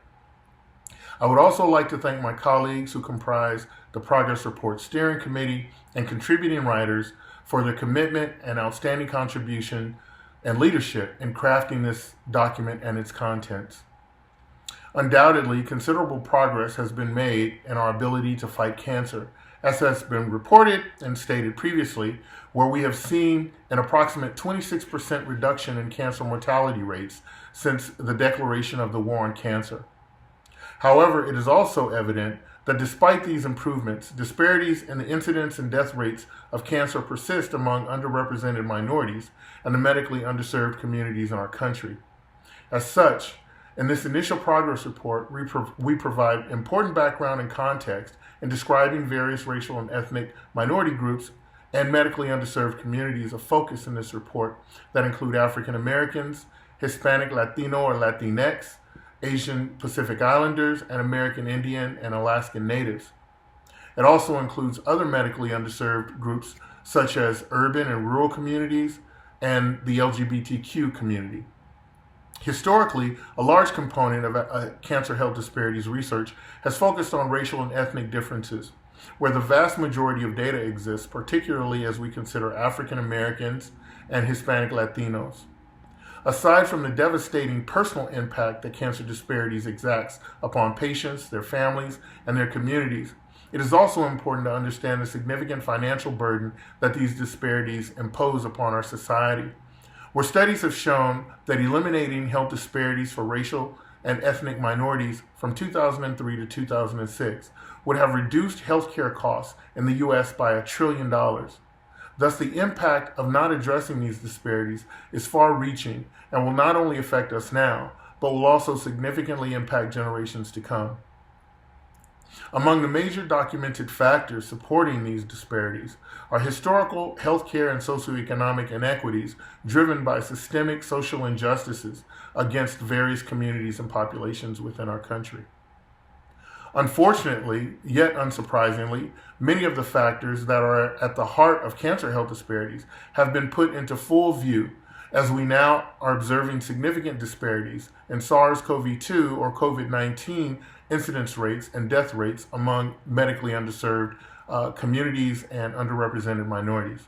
I would also like to thank my colleagues who comprise the Progress Report Steering Committee and contributing writers for their commitment and outstanding contribution and leadership in crafting this document and its contents. Undoubtedly, considerable progress has been made in our ability to fight cancer, as has been reported and stated previously, where we have seen an approximate 26% reduction in cancer mortality rates since the declaration of the war on cancer. However, it is also evident that despite these improvements, disparities in the incidence and death rates of cancer persist among underrepresented minorities and the medically underserved communities in our country. As such, in this initial progress report, we provide important background and context in describing various racial and ethnic minority groups and medically underserved communities of focus in this report that include African Americans, Hispanic, Latino or Latinx, Asian Pacific Islanders, and American Indian and Alaskan Natives. It also includes other medically underserved groups such as urban and rural communities and the LGBTQ community. Historically, a large component of cancer health disparities research has focused on racial and ethnic differences, where the vast majority of data exists, particularly as we consider African Americans and Hispanic Latinos. Aside from the devastating personal impact that cancer disparities exacts upon patients, their families, and their communities, it is also important to understand the significant financial burden that these disparities impose upon our society, where studies have shown that eliminating health disparities for racial and ethnic minorities from 2003 to 2006 would have reduced healthcare costs in the U.S. by $1 trillion. Thus, the impact of not addressing these disparities is far-reaching and will not only affect us now, but will also significantly impact generations to come. Among the major documented factors supporting these disparities are historical healthcare and socioeconomic inequities driven by systemic social injustices against various communities and populations within our country. Unfortunately, yet unsurprisingly, many of the factors that are at the heart of cancer health disparities have been put into full view as we now are observing significant disparities in SARS-CoV-2 or COVID-19 incidence rates and death rates among medically underserved communities and underrepresented minorities.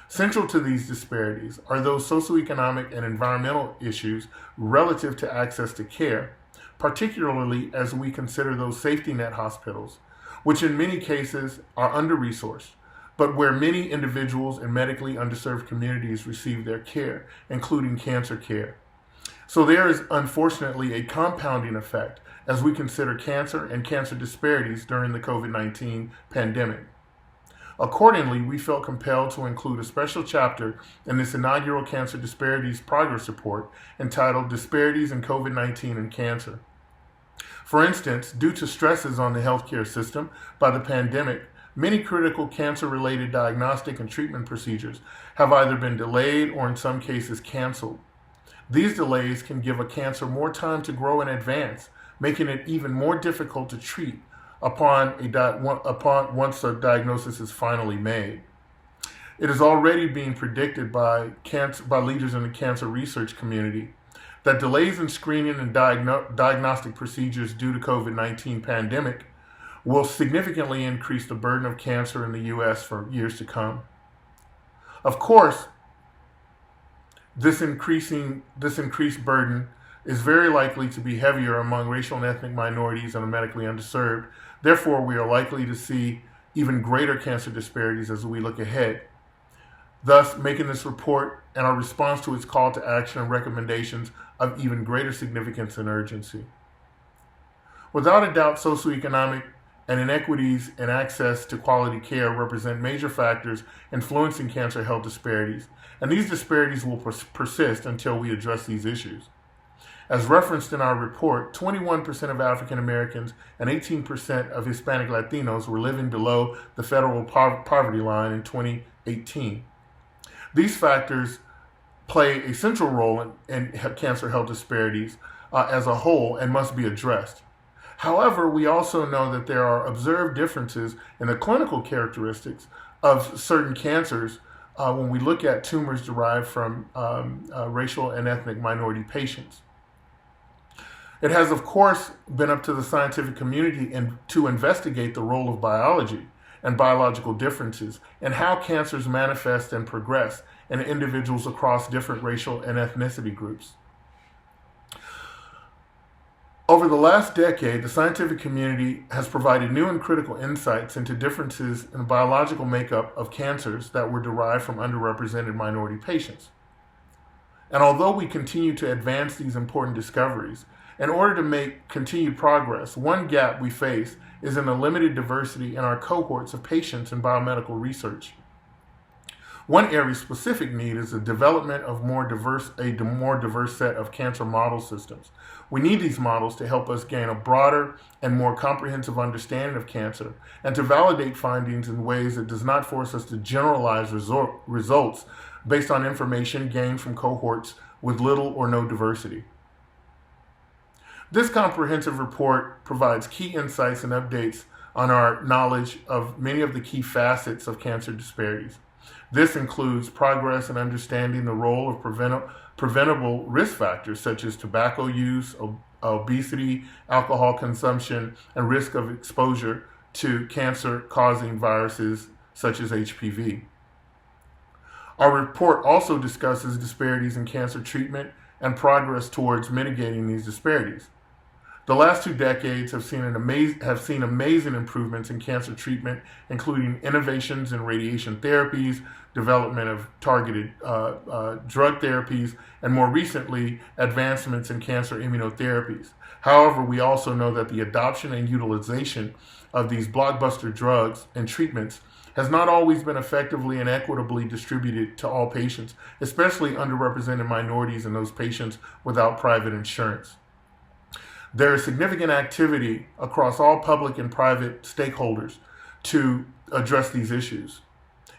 Central to these disparities are those socioeconomic and environmental issues relative to access to care, particularly as we consider those safety net hospitals, which in many cases are under-resourced, but where many individuals in medically underserved communities receive their care, including cancer care. So there is unfortunately a compounding effect as we consider cancer and cancer disparities during the COVID-19 pandemic. Accordingly, we felt compelled to include a special chapter in this inaugural Cancer Disparities Progress Report entitled Disparities in COVID-19 and Cancer. For instance, due to stresses on the healthcare system by the pandemic, many critical cancer-related diagnostic and treatment procedures have either been delayed or in some cases canceled. These delays can give a cancer more time to grow in advance, making it even more difficult to treat upon once a diagnosis is finally made. It is already being predicted by leaders in the cancer research community that delays in screening and diagnostic procedures due to COVID-19 pandemic will significantly increase the burden of cancer in the U.S. for years to come. Of course, this increased burden is very likely to be heavier among racial and ethnic minorities and the medically underserved. Therefore, we are likely to see even greater cancer disparities as we look ahead, thus making this report and our response to its call to action and recommendations of even greater significance and urgency. Without a doubt, socioeconomic and inequities in access to quality care represent major factors influencing cancer health disparities, and these disparities will persist until we address these issues. As referenced in our report, 21% of African Americans and 18% of Hispanic Latinos were living below the federal poverty line in 2018. These factors play a central role in cancer health disparities as a whole and must be addressed. However, we also know that there are observed differences in the clinical characteristics of certain cancers when we look at tumors derived from racial and ethnic minority patients. It has, of course, been up to the scientific community to investigate the role of biology and biological differences and how cancers manifest and progress in individuals across different racial and ethnicity groups. Over the last decade, the scientific community has provided new and critical insights into differences in the biological makeup of cancers that were derived from underrepresented minority patients. And although we continue to advance these important discoveries, in order to make continued progress, one gap we face is in the limited diversity in our cohorts of patients in biomedical research. One area-specific need is the development of a more diverse set of cancer model systems. We need these models to help us gain a broader and more comprehensive understanding of cancer and to validate findings in ways that does not force us to generalize results based on information gained from cohorts with little or no diversity. This comprehensive report provides key insights and updates on our knowledge of many of the key facets of cancer disparities. This includes progress in understanding the role of preventable risk factors such as tobacco use, obesity, alcohol consumption, and risk of exposure to cancer-causing viruses such as HPV. Our report also discusses disparities in cancer treatment and progress towards mitigating these disparities. The last 2 decades have seen amazing improvements in cancer treatment, including innovations in radiation therapies, development of targeted drug therapies, and more recently, advancements in cancer immunotherapies. However, we also know that the adoption and utilization of these blockbuster drugs and treatments has not always been effectively and equitably distributed to all patients, especially underrepresented minorities and those patients without private insurance. There is significant activity across all public and private stakeholders to address these issues.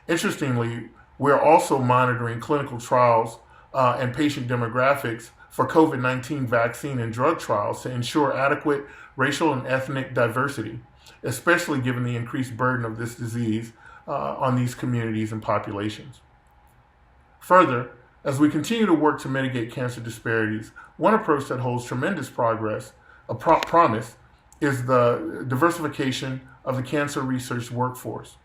Interestingly, we're also monitoring clinical trials and patient demographics for COVID-19 vaccine and drug trials to ensure adequate racial and ethnic diversity, especially given the increased burden of this disease on these communities and populations. Further, as we continue to work to mitigate cancer disparities, one approach that holds tremendous promise is the diversification of the cancer research workforce.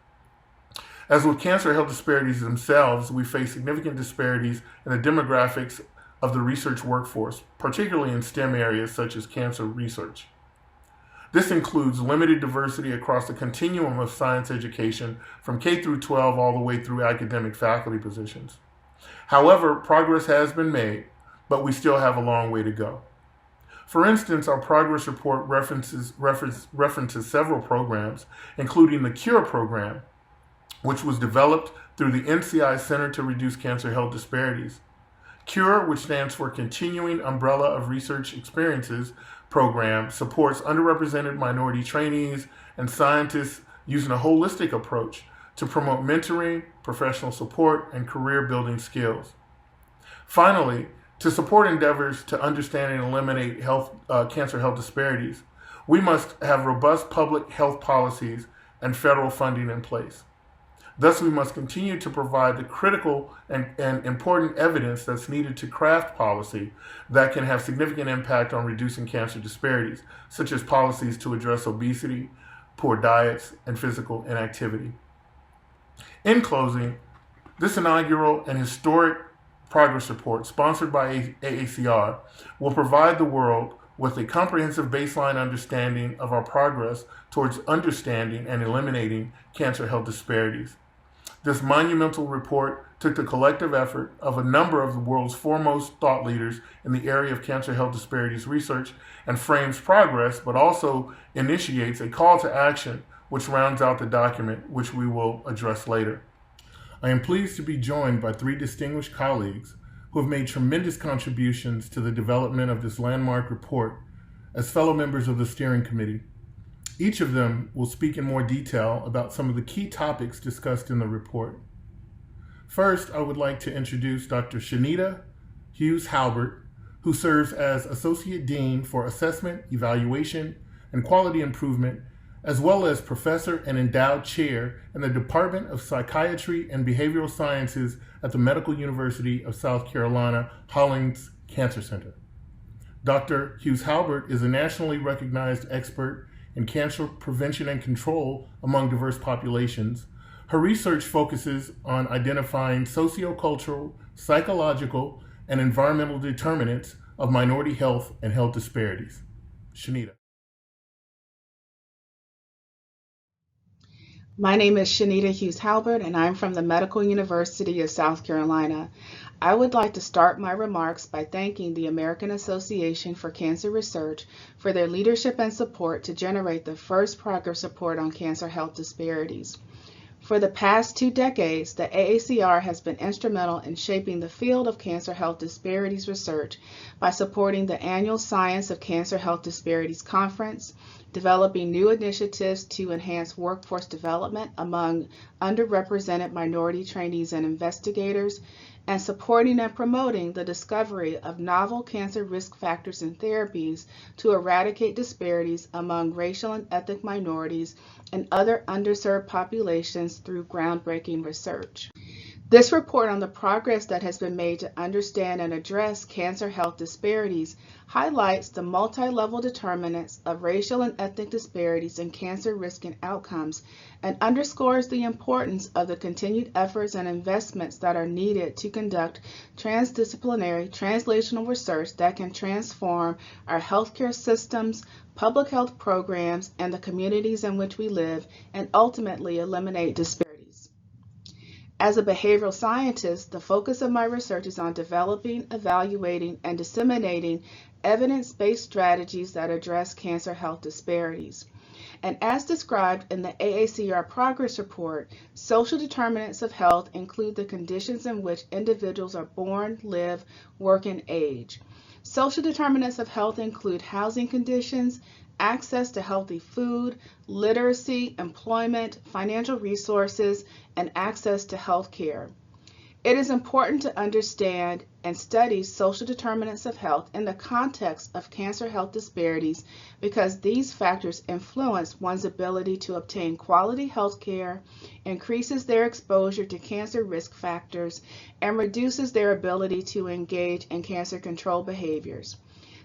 As with cancer health disparities themselves, we face significant disparities in the demographics of the research workforce, particularly in STEM areas such as cancer research. This includes limited diversity across the continuum of science education from K through 12 all the way through academic faculty positions. However, progress has been made, but we still have a long way to go. For instance, our progress report references several programs, including the CURE program, which was developed through the NCI Center to Reduce Cancer Health Disparities. CURE, which stands for Continuing Umbrella of Research Experiences program, supports underrepresented minority trainees and scientists using a holistic approach to promote mentoring, professional support, and career-building skills. Finally, to support endeavors to understand and eliminate cancer health disparities, we must have robust public health policies and federal funding in place. Thus, we must continue to provide the critical and important evidence that's needed to craft policy that can have significant impact on reducing cancer disparities, such as policies to address obesity, poor diets, and physical inactivity. In closing, this inaugural and historic progress report, sponsored by AACR, will provide the world with a comprehensive baseline understanding of our progress towards understanding and eliminating cancer health disparities. This monumental report took the collective effort of a number of the world's foremost thought leaders in the area of cancer health disparities research and frames progress, but also initiates a call to action which rounds out the document, which we will address later. I am pleased to be joined by three distinguished colleagues who have made tremendous contributions to the development of this landmark report as fellow members of the steering committee. Each of them will speak in more detail about some of the key topics discussed in the report. First, I would like to introduce Dr. Shanita Hughes-Halbert, who serves as Associate Dean for Assessment, Evaluation, and Quality Improvement, as well as Professor and Endowed Chair in the Department of Psychiatry and Behavioral Sciences at the Medical University of South Carolina Hollings Cancer Center. Dr. Hughes-Halbert is a nationally recognized expert in cancer prevention and control among diverse populations. Her research focuses on identifying sociocultural, psychological, and environmental determinants of minority health and health disparities. Shanita. My name is Shanita Hughes-Halbert, and I'm from the Medical University of South Carolina. I would like to start my remarks by thanking the American Association for Cancer Research for their leadership and support to generate the first progress report on cancer health disparities. For the past 2 decades, the AACR has been instrumental in shaping the field of cancer health disparities research by supporting the annual Science of Cancer Health Disparities Conference, developing new initiatives to enhance workforce development among underrepresented minority trainees and investigators, and supporting and promoting the discovery of novel cancer risk factors and therapies to eradicate disparities among racial and ethnic minorities and other underserved populations through groundbreaking research. This report on the progress that has been made to understand and address cancer health disparities highlights the multi-level determinants of racial and ethnic disparities in cancer risk and outcomes, and underscores the importance of the continued efforts and investments that are needed to conduct transdisciplinary translational research that can transform our healthcare systems, public health programs, and the communities in which we live, and ultimately eliminate disparities. As a behavioral scientist, the focus of my research is on developing, evaluating, and disseminating evidence-based strategies that address cancer health disparities. And as described in the AACR Progress Report, social determinants of health include the conditions in which individuals are born, live, work, and age. Social determinants of health include housing conditions, access to healthy food, literacy, employment, financial resources, and access to health care. It is important to understand and study social determinants of health in the context of cancer health disparities because these factors influence one's ability to obtain quality health care, increases their exposure to cancer risk factors, and reduces their ability to engage in cancer control behaviors.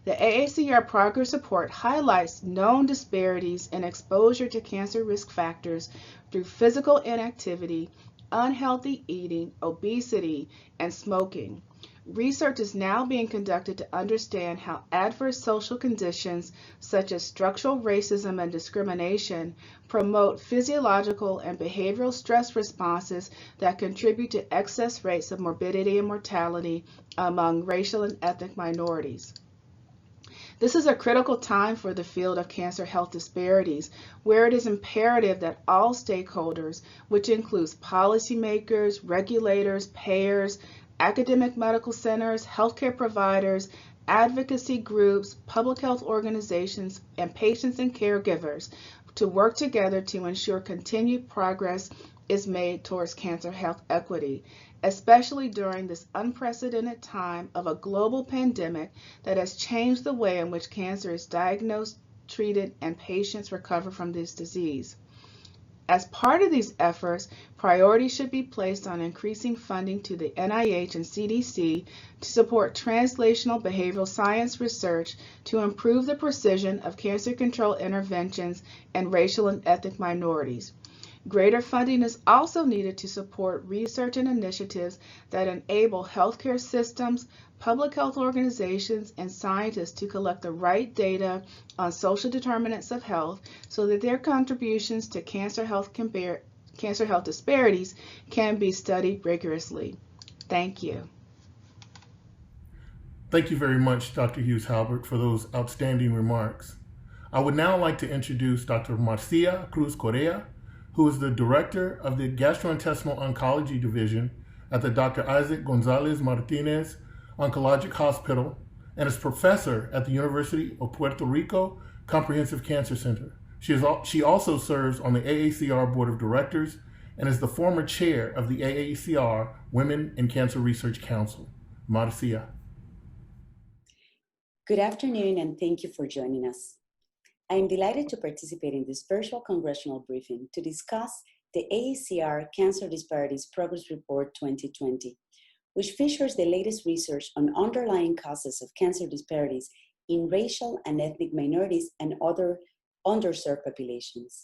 The AACR Progress Report highlights known disparities in exposure to cancer risk factors through physical inactivity, unhealthy eating, obesity, and smoking. Research is now being conducted to understand how adverse social conditions such as structural racism and discrimination promote physiological and behavioral stress responses that contribute to excess rates of morbidity and mortality among racial and ethnic minorities. This is a critical time for the field of cancer health disparities, where it is imperative that all stakeholders, which includes policymakers, regulators, payers, academic medical centers, healthcare providers, advocacy groups, public health organizations, and patients and caregivers, to work together to ensure continued progress is made towards cancer health equity, especially during this unprecedented time of a global pandemic that has changed the way in which cancer is diagnosed, treated, and patients recover from this disease. As part of these efforts, priority should be placed on increasing funding to the NIH and CDC to support translational behavioral science research to improve the precision of cancer control interventions in racial and ethnic minorities. Greater funding is also needed to support research and initiatives that enable healthcare systems, public health organizations, and scientists to collect the right data on social determinants of health so that their contributions to cancer health disparities can be studied rigorously. Thank you. Thank you very much, Dr. Hughes-Halbert, for those outstanding remarks. I would now like to introduce Dr. Marcia Cruz Correa, who is the director of the Gastrointestinal Oncology Division at the Dr. Isaac Gonzalez Martinez Oncologic Hospital and is professor at the University of Puerto Rico Comprehensive Cancer Center. She also serves on the AACR Board of Directors and is the former chair of the AACR Women in Cancer Research Council. Marcia. Good afternoon, and thank you for joining us. I am delighted to participate in this virtual congressional briefing to discuss the AACR Cancer Disparities Progress Report 2020, which features the latest research on underlying causes of cancer disparities in racial and ethnic minorities and other underserved populations.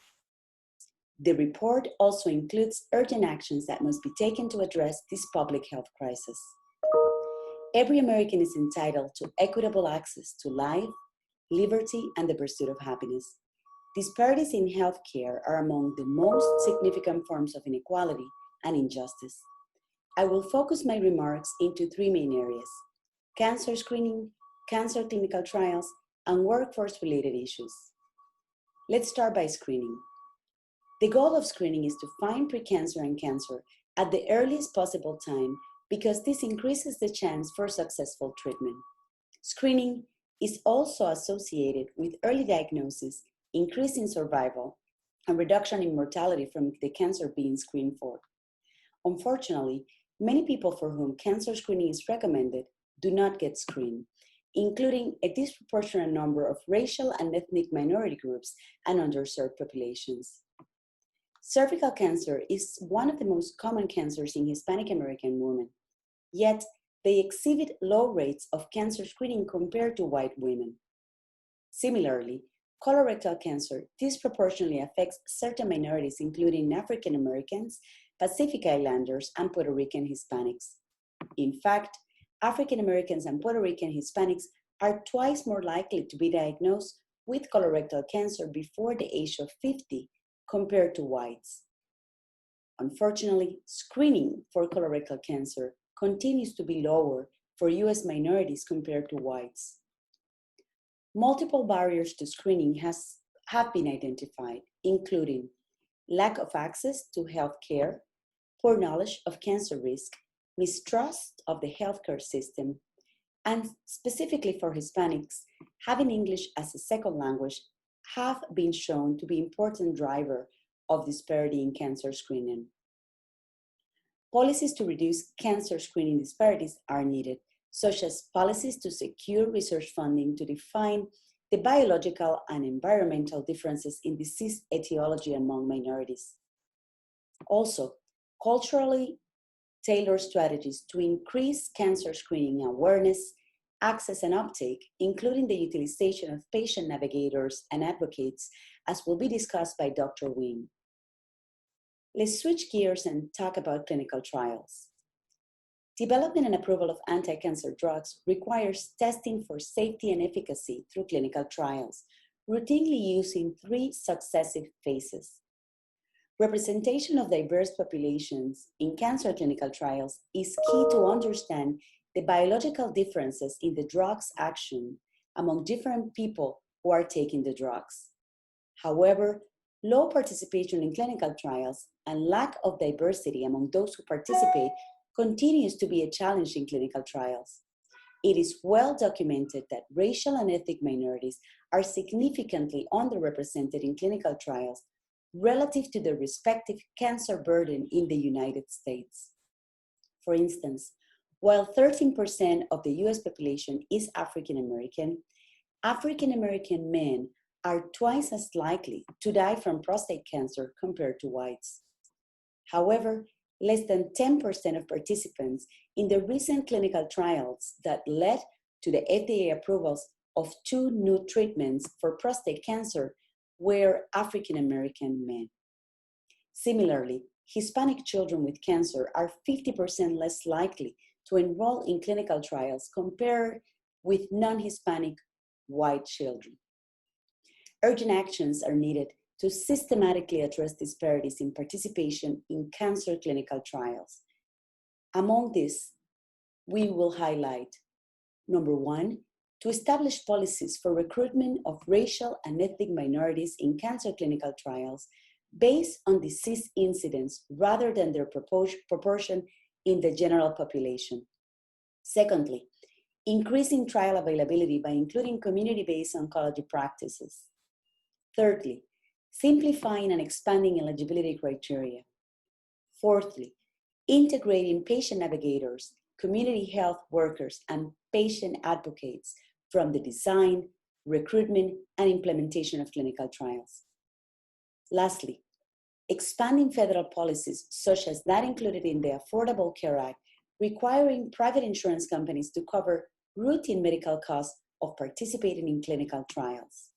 The report also includes urgent actions that must be taken to address this public health crisis. Every American is entitled to equitable access to life, liberty, and the pursuit of happiness. Disparities in healthcare are among the most significant forms of inequality and injustice. I will focus my remarks into three main areas: cancer screening, cancer clinical trials, and workforce-related issues. Let's start by screening. The goal of screening is to find precancer and cancer at the earliest possible time because this increases the chance for successful treatment. Screening is also associated with early diagnosis, increase in survival, and reduction in mortality from the cancer being screened for. Unfortunately, many people for whom cancer screening is recommended do not get screened, including a disproportionate number of racial and ethnic minority groups and underserved populations. Cervical cancer is one of the most common cancers in Hispanic American women, yet they exhibit low rates of cancer screening compared to white women. Similarly, colorectal cancer disproportionately affects certain minorities, including African Americans, Pacific Islanders, and Puerto Rican Hispanics. In fact, African Americans and Puerto Rican Hispanics are twice more likely to be diagnosed with colorectal cancer before the age of 50 compared to whites. Unfortunately, screening for colorectal cancer continues to be lower for U.S. minorities compared to whites. Multiple barriers to screening have been identified, including lack of access to health care, poor knowledge of cancer risk, mistrust of the healthcare system, And specifically for Hispanics, having English as a second language have been shown to be an important driver of disparity in cancer screening. Policies to reduce cancer screening disparities are needed, such as policies to secure research funding to define the biological and environmental differences in disease etiology among minorities. Also, culturally tailored strategies to increase cancer screening awareness, access, and uptake, including the utilization of patient navigators and advocates, as will be discussed by Dr. Wing. Let's switch gears and talk about clinical trials. Development and approval of anti-cancer drugs requires testing for safety and efficacy through clinical trials, routinely used in 3 successive phases. Representation of diverse populations in cancer clinical trials is key to understand the biological differences in the drug's action among different people who are taking the drugs. However, low participation in clinical trials and lack of diversity among those who participate continues to be a challenge in clinical trials. It is well documented that racial and ethnic minorities are significantly underrepresented in clinical trials relative to their respective cancer burden in the United States. For instance, while 13% of the US population is African American, African American men are twice as likely to die from prostate cancer compared to whites. However, less than 10% of participants in the recent clinical trials that led to the FDA approvals of 2 new treatments for prostate cancer were African American men. Similarly, Hispanic children with cancer are 50% less likely to enroll in clinical trials compared with non-Hispanic white children. Urgent actions are needed to systematically address disparities in participation in cancer clinical trials. Among these, we will highlight, number 1, to establish policies for recruitment of racial and ethnic minorities in cancer clinical trials based on disease incidence rather than their proportion in the general population. Secondly, increasing trial availability by including community-based oncology practices. Thirdly, simplifying and expanding eligibility criteria. Fourthly, integrating patient navigators, community health workers, and patient advocates from the design, recruitment, and implementation of clinical trials. Lastly, expanding federal policies such as that included in the Affordable Care Act, requiring private insurance companies to cover routine medical costs of participating in clinical trials.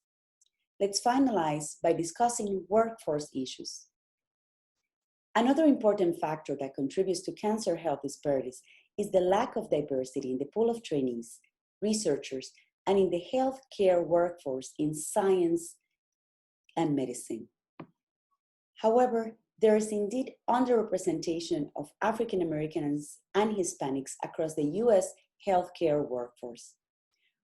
Let's finalize by discussing workforce issues. Another important factor that contributes to cancer health disparities is the lack of diversity in the pool of trainees, researchers, and in the healthcare workforce in science and medicine. However, there is indeed underrepresentation of African Americans and Hispanics across the US healthcare workforce.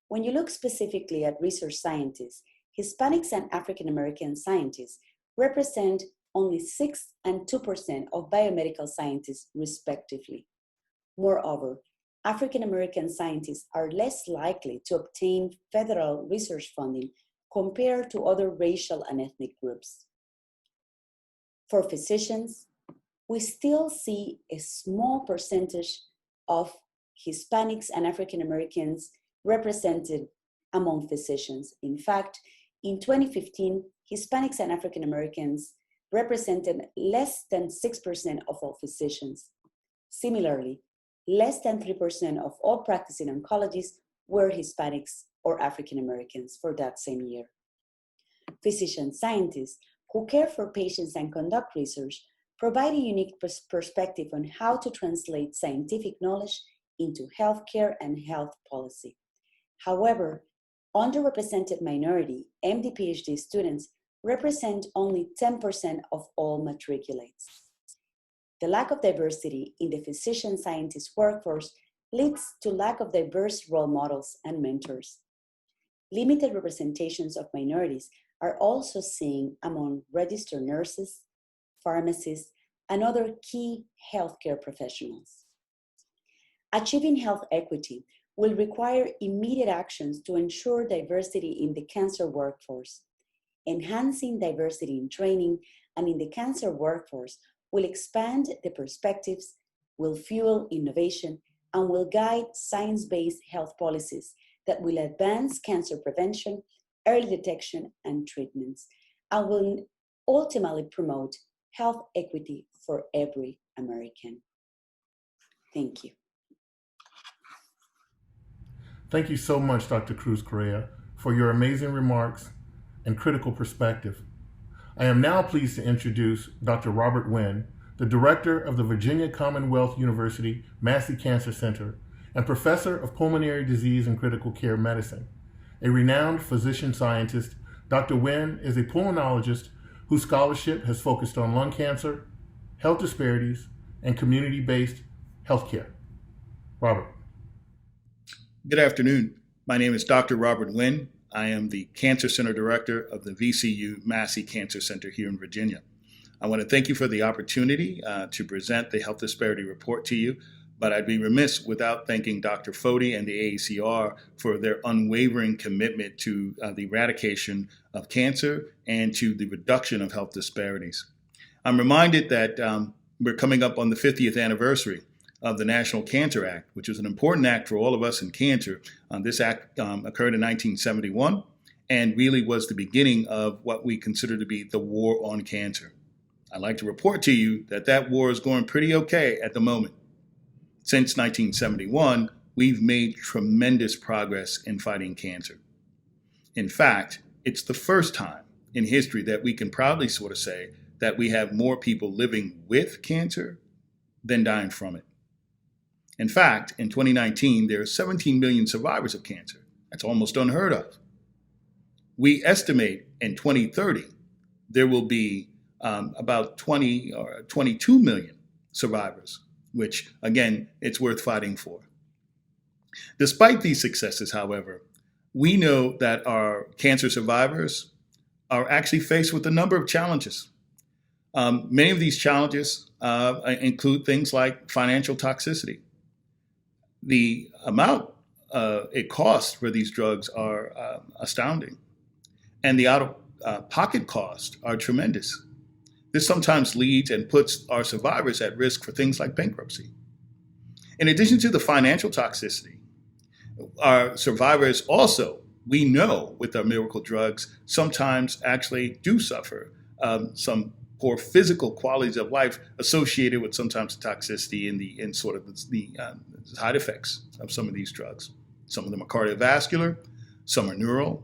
When you look specifically at research scientists, Hispanics and African American scientists represent only 6% and 2% of biomedical scientists, respectively. Moreover, African American scientists are less likely to obtain federal research funding compared to other racial and ethnic groups. For physicians, we still see a small percentage of Hispanics and African Americans represented among physicians. In fact, in 2015, Hispanics and African Americans represented less than 6% of all physicians. Similarly, less than 3% of all practicing oncologists were Hispanics or African Americans for that same year. Physician scientists who care for patients and conduct research provide a unique perspective on how to translate scientific knowledge into healthcare and health policy. However, underrepresented minority MD-PhD students represent only 10% of all matriculates. The lack of diversity in the physician-scientist workforce leads to lack of diverse role models and mentors. Limited representations of minorities are also seen among registered nurses, pharmacists, and other key healthcare professionals. Achieving health equity will require immediate actions to ensure diversity in the cancer workforce. Enhancing diversity in training and in the cancer workforce will expand the perspectives, will fuel innovation, and will guide science-based health policies that will advance cancer prevention, early detection, and treatments, and will ultimately promote health equity for every American. Thank you. Thank you so much, Dr. Cruz Correa, for your amazing remarks and critical perspective. I am now pleased to introduce Dr. Robert Wynn, the director of the Virginia Commonwealth University Massey Cancer Center and professor of pulmonary disease and critical care medicine. A renowned physician scientist, Dr. Wynn is a pulmonologist whose scholarship has focused on lung cancer, health disparities, and community-based healthcare. Robert. Good afternoon. My name is Dr. Robert Wynn. I am the Cancer Center Director of the VCU Massey Cancer Center here in Virginia. I want to thank you for the opportunity to present the Health Disparity Report to you, but I'd be remiss without thanking Dr. Foti and the AACR for their unwavering commitment to the eradication of cancer and to the reduction of health disparities. I'm reminded that we're coming up on the 50th anniversary of the National Cancer Act, which was an important act for all of us in cancer. This act occurred in 1971 and really was the beginning of what we consider to be the war on cancer. I'd like to report to you that that war is going pretty okay at the moment. Since 1971, we've made tremendous progress in fighting cancer. In fact, it's the first time in history that we can proudly sort of say that we have more people living with cancer than dying from it. In fact, in 2019, there are 17 million survivors of cancer. That's almost unheard of. We estimate in 2030, there will be about 20 or 22 million survivors, which, again, it's worth fighting for. Despite these successes, however, we know that our cancer survivors are actually faced with a number of challenges. Many of these challenges include things like financial toxicity. The amount it costs for these drugs are astounding, and the out-of-pocket costs are tremendous. This sometimes leads and puts our survivors at risk for things like bankruptcy. In addition to the financial toxicity, our survivors also, we know with our miracle drugs, sometimes actually do suffer some poor physical qualities of life associated with sometimes the toxicity and the side effects of some of these drugs. Some of them are cardiovascular, some are neural,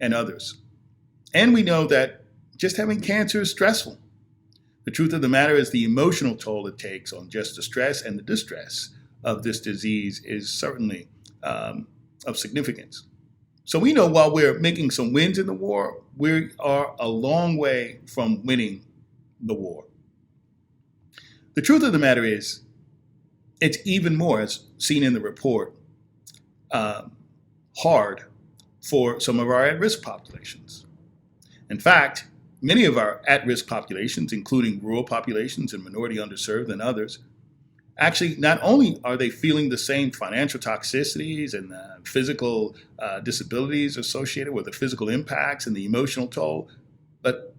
and others. And we know that just having cancer is stressful. The truth of the matter is the emotional toll it takes on just the stress and the distress of this disease is certainly of significance. So we know while we're making some wins in the war, we are a long way from winning the war. The truth of the matter is, it's even more, as seen in the report, hard for some of our at-risk populations. In fact, many of our at-risk populations, including rural populations and minority underserved and others, actually not only are they feeling the same financial toxicities and physical disabilities associated with the physical impacts and the emotional toll, but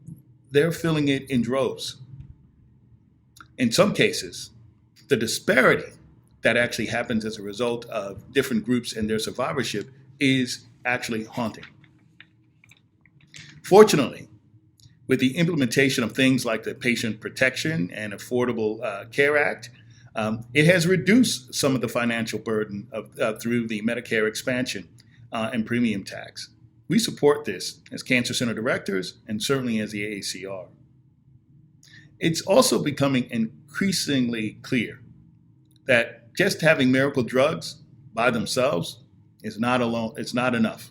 they're feeling it in droves. In some cases, the disparity that actually happens as a result of different groups and their survivorship is actually haunting. Fortunately, with the implementation of things like the Patient Protection and Affordable Care Act, it has reduced some of the financial burden through the Medicare expansion and premium tax. We support this as Cancer Center directors and certainly as the AACR. It's also becoming increasingly clear that just having miracle drugs by themselves is not enough.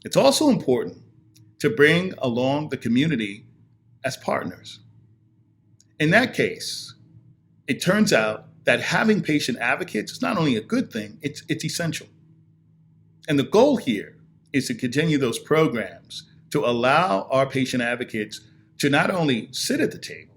It's also important to bring along the community as partners. In that case, it turns out that having patient advocates is not only a good thing, it's essential. And the goal here is to continue those programs to allow our patient advocates to not only sit at the table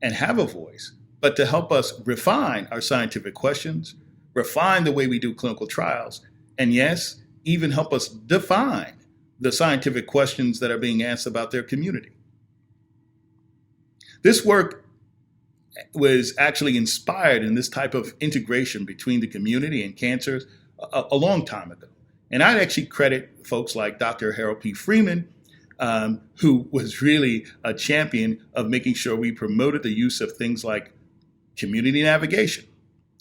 and have a voice, but to help us refine our scientific questions, refine the way we do clinical trials, and yes, even help us define the scientific questions that are being asked about their community. This work was actually inspired in this type of integration between the community and cancer a long time ago. And I'd actually credit folks like Dr. Harold P. Freeman, who was really a champion of making sure we promoted the use of things like community navigation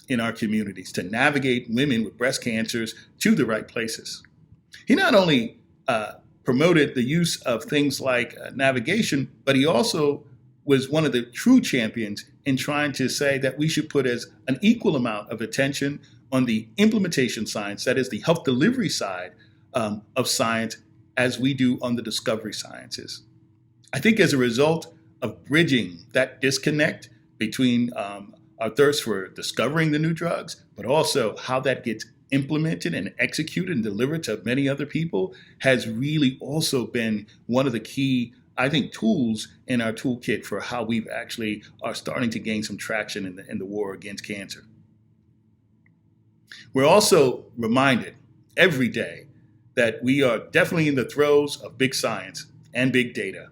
in our communities to navigate women with breast cancers to the right places. He not only promoted the use of things like navigation, but he also was one of the true champions in trying to say that we should put as an equal amount of attention on the implementation science, that is the health delivery side of science, as we do on the discovery sciences. I think as a result of bridging that disconnect between our thirst for discovering the new drugs, but also how that gets implemented and executed and delivered to many other people, has really also been one of the key, I think, tools in our toolkit for how we've actually are starting to gain some traction in the war against cancer. We're also reminded every day that we are definitely in the throes of big science and big data.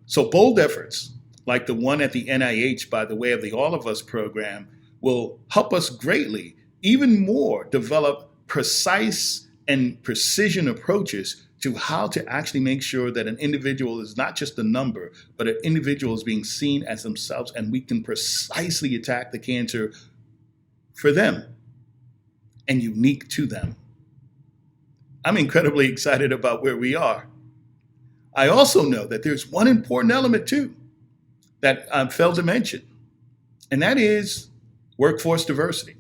So bold efforts like the one at the NIH by the way of the All of Us program will help us greatly, even more, develop precise and precision approaches to how to actually make sure that an individual is not just a number, but an individual is being seen as themselves, and we can precisely attack the cancer for them and unique to them. I'm incredibly excited about where we are. I also know that there's one important element too that I failed to mention, and that is workforce diversity.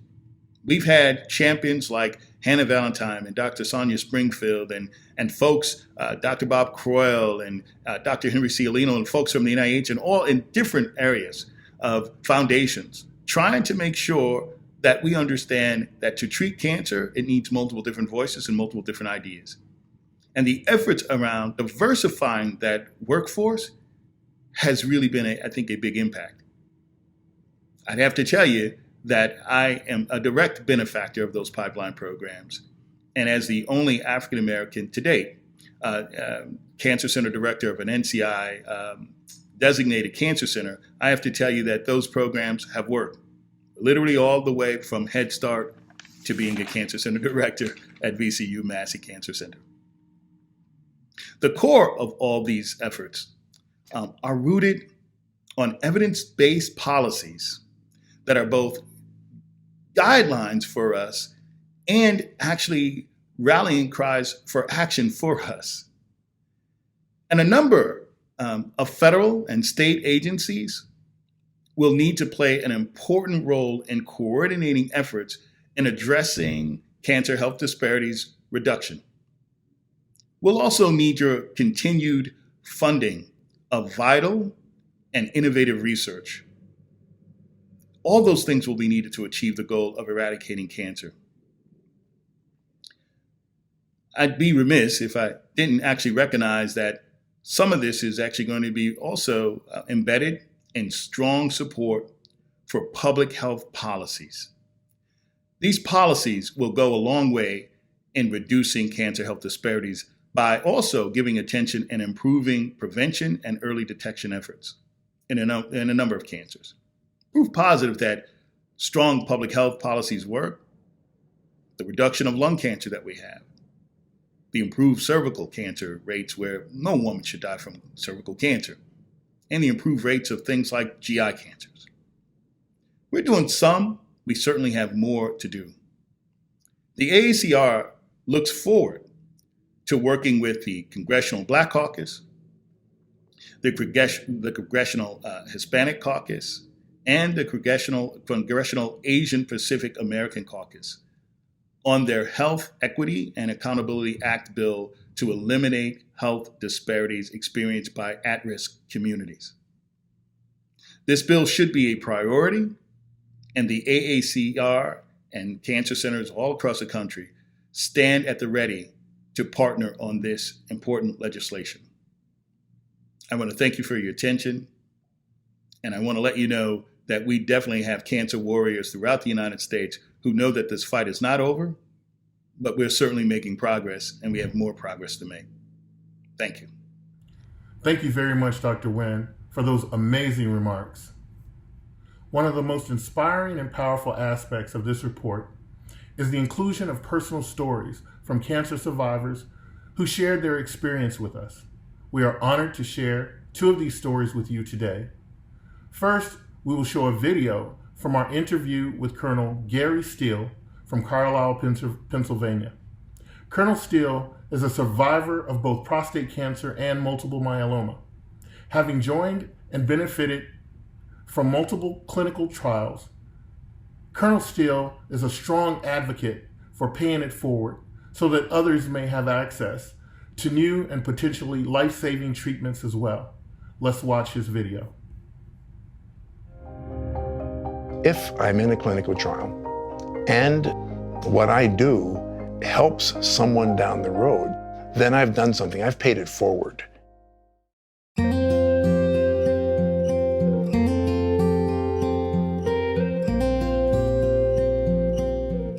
We've had champions like Hannah Valentine and Dr. Sonia Springfield and folks, Dr. Bob Croyle and Dr. Henry Cialino and folks from the NIH and all in different areas of foundations, trying to make sure that we understand that to treat cancer, it needs multiple different voices and multiple different ideas. And the efforts around diversifying that workforce has really been, I think, a big impact. I'd have to tell you that I am a direct benefactor of those pipeline programs. And as the only African American to date, cancer center director of an NCI designated cancer center, I have to tell you that those programs have worked. Literally all the way from Head Start to being a cancer center director at VCU Massey Cancer Center. The core of all these efforts are rooted on evidence-based policies that are both guidelines for us and actually rallying cries for action for us. And a number of federal and state agencies will need to play an important role in coordinating efforts in addressing cancer health disparities reduction. We'll also need your continued funding of vital and innovative research. All those things will be needed to achieve the goal of eradicating cancer. I'd be remiss if I didn't actually recognize that some of this is actually going to be also embedded in strong support for public health policies. These policies will go a long way in reducing cancer health disparities by also giving attention and improving prevention and early detection efforts in a number of cancers. Proof positive that strong public health policies work: the reduction of lung cancer that we have, the improved cervical cancer rates where no woman should die from cervical cancer, and the improved rates of things like GI cancers. We're doing some, we certainly have more to do. The AACR looks forward to working with the Congressional Black Caucus, the Congressional Hispanic Caucus, and the Congressional Asian Pacific American Caucus on their Health Equity and Accountability Act bill to eliminate health disparities experienced by at-risk communities. This bill should be a priority, and the AACR and cancer centers all across the country stand at the ready to partner on this important legislation. I want to thank you for your attention, and I want to let you know that we definitely have cancer warriors throughout the United States who know that this fight is not over, but we're certainly making progress, and we have more progress to make. Thank you. Thank you very much, Dr. Nguyen, for those amazing remarks. One of the most inspiring and powerful aspects of this report is the inclusion of personal stories from cancer survivors who shared their experience with us. We are honored to share 2 of these stories with you today. First, we will show a video from our interview with Colonel Gary Steele from Carlisle, Pennsylvania. Colonel Steele is a survivor of both prostate cancer and multiple myeloma. Having joined and benefited from multiple clinical trials, Colonel Steele is a strong advocate for paying it forward so that others may have access to new and potentially life-saving treatments as well. Let's watch his video. If I'm in a clinical trial and what I do helps someone down the road, then I've done something. I've paid it forward.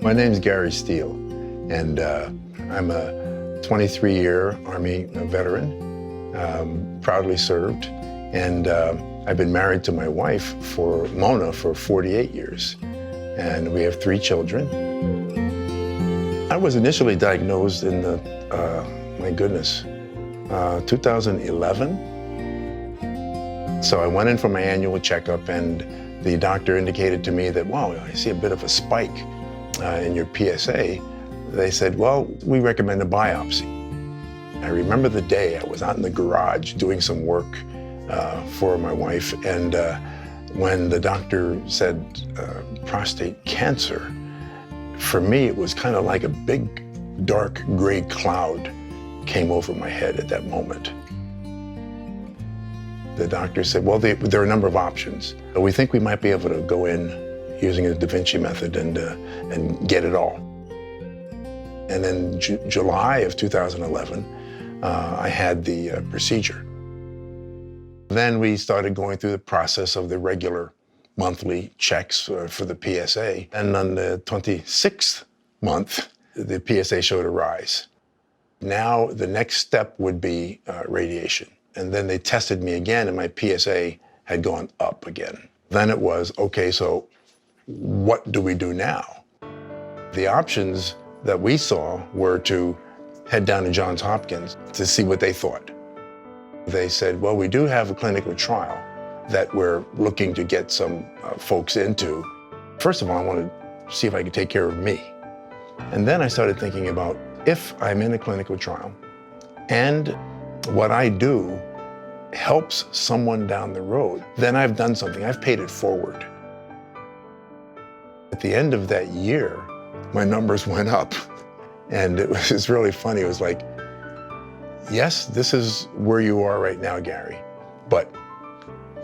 My name's Gary Steele, and I'm a 23-year Army veteran, proudly served, and I've been married to my wife, Mona, for 48 years, and we have 3 children. I was initially diagnosed in 2011. So I went in for my annual checkup, and the doctor indicated to me that, wow, I see a bit of a spike in your PSA. They said, well, we recommend a biopsy. I remember the day I was out in the garage doing some work for my wife, and when the doctor said prostate cancer, for me it was kind of like a big dark gray cloud came over my head at that moment. The doctor said, well, there are a number of options. We think we might be able to go in using the Da Vinci method and get it all. And in July of 2011, I had the procedure. Then we started going through the process of the regular monthly checks for the PSA. And on the 26th month, the PSA showed a rise. Now the next step would be radiation. And then they tested me again, and my PSA had gone up again. Then it was, okay, so what do we do now? The options that we saw were to head down to Johns Hopkins to see what they thought. They said, well, we do have a clinical trial that we're looking to get some folks into. First of all, I wanted to see if I could take care of me. And then I started thinking about, if I'm in a clinical trial and what I do helps someone down the road, then I've done something. I've paid it forward. At the end of that year, my numbers went up. And it was really funny. It was like, yes, this is where you are right now, Gary, but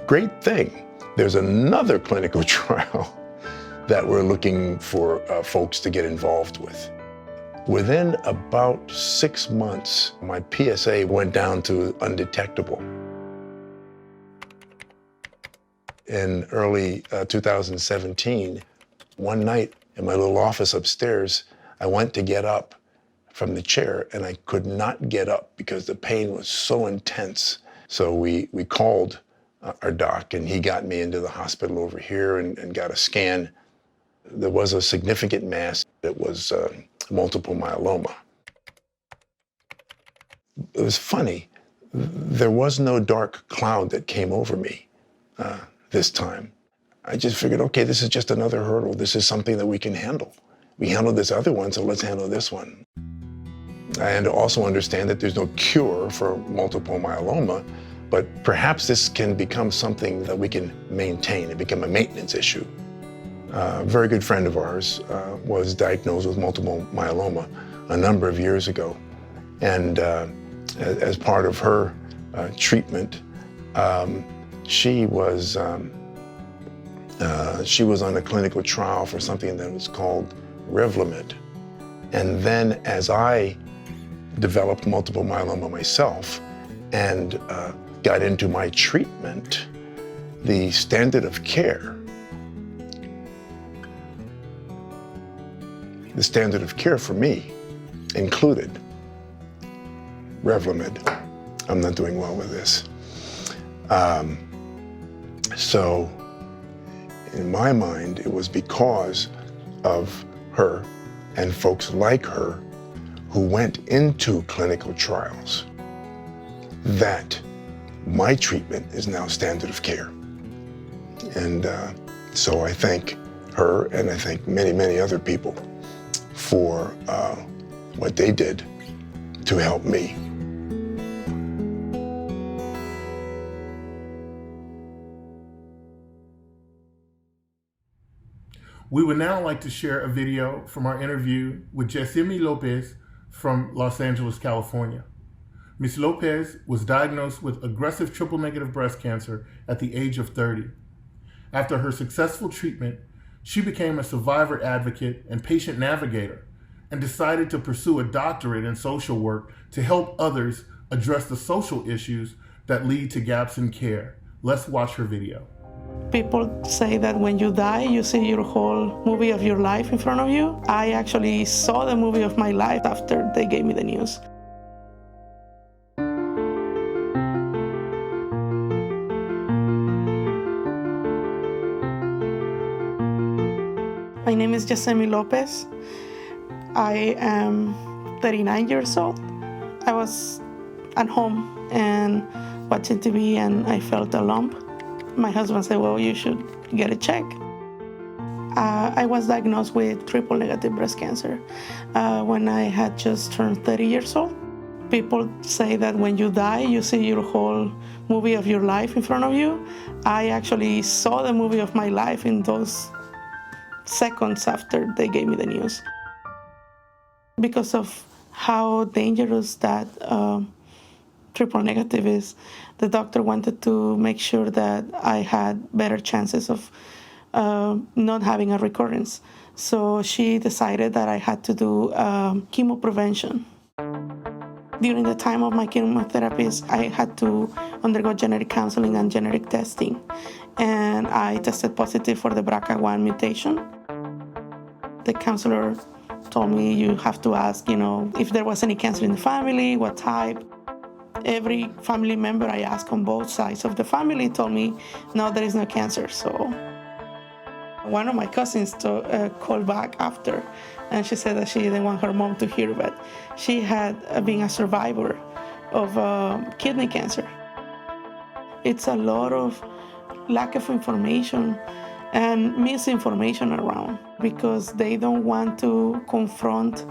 great thing, there's another clinical trial that we're looking for folks to get involved with. Within about 6 months, my PSA went down to undetectable. In early 2017, one night in my little office upstairs, I went to get up from the chair, and I could not get up because the pain was so intense. So we called our doc, and he got me into the hospital over here and got a scan. There was a significant mass. It was multiple myeloma. It was funny. There was no dark cloud that came over me this time. I just figured, okay, this is just another hurdle. This is something that we can handle. We handled this other one, so let's handle this one. And also understand that there's no cure for multiple myeloma, but perhaps this can become something that we can maintain and become a maintenance issue. A very good friend of ours was diagnosed with multiple myeloma a number of years ago. And as part of her treatment, she was on a clinical trial for something that was called Revlimid. And then as I developed multiple myeloma myself and got into my treatment, the standard of care the standard of care for me included Revlimid. I'm not doing well with this. So in my mind, it was because of her and folks like her who went into clinical trials that my treatment is now standard of care. And so I thank her and I thank many, many other people for what they did to help me. We would now like to share a video from our interview with Jessimi Lopez from Los Angeles, California. Ms. Lopez was diagnosed with aggressive triple-negative breast cancer at the age of 30. After her successful treatment, she became a survivor advocate and patient navigator and decided to pursue a doctorate in social work to help others address the social issues that lead to gaps in care. Let's watch her video. People say that when you die, you see your whole movie of your life in front of you. I actually saw the movie of my life after they gave me the news. My name is Jessimi Lopez. I am 39 years old. I was at home and watching TV and I felt a lump. My husband said, well, you should get a check. I was diagnosed with triple-negative breast cancer when I had just turned 30 years old. People say that when you die, you see your whole movie of your life in front of you. I actually saw the movie of my life in those seconds after they gave me the news. Because of how dangerous that triple negative is, the doctor wanted to make sure that I had better chances of not having a recurrence. So she decided that I had to do chemo prevention. During the time of my chemotherapies, I had to undergo genetic counseling and genetic testing. And I tested positive for the BRCA1 mutation. The counselor told me, you have to ask, if there was any cancer in the family, what type. Every family member I asked on both sides of the family told me, no, there is no cancer. So one of my cousins called back after, and she said that she didn't want her mom to hear, but she had been a survivor of kidney cancer. It's a lot of lack of information and misinformation around because they don't want to confront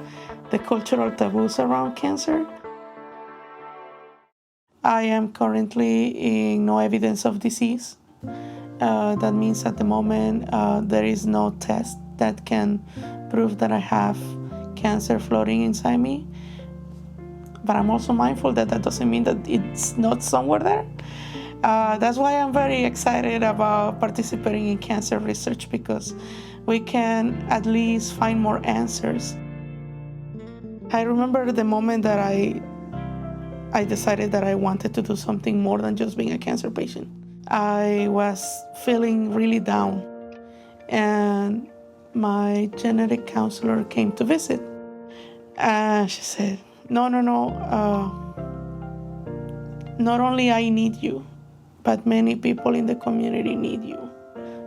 the cultural taboos around cancer. I am currently in no evidence of disease. That means at the moment there is no test that can prove that I have cancer floating inside me. But I'm also mindful that that doesn't mean that it's not somewhere there. That's why I'm very excited about participating in cancer research because we can at least find more answers. I remember the moment that I decided that I wanted to do something more than just being a cancer patient. I was feeling really down, and my genetic counselor came to visit. And she said, no, not only I need you, but many people in the community need you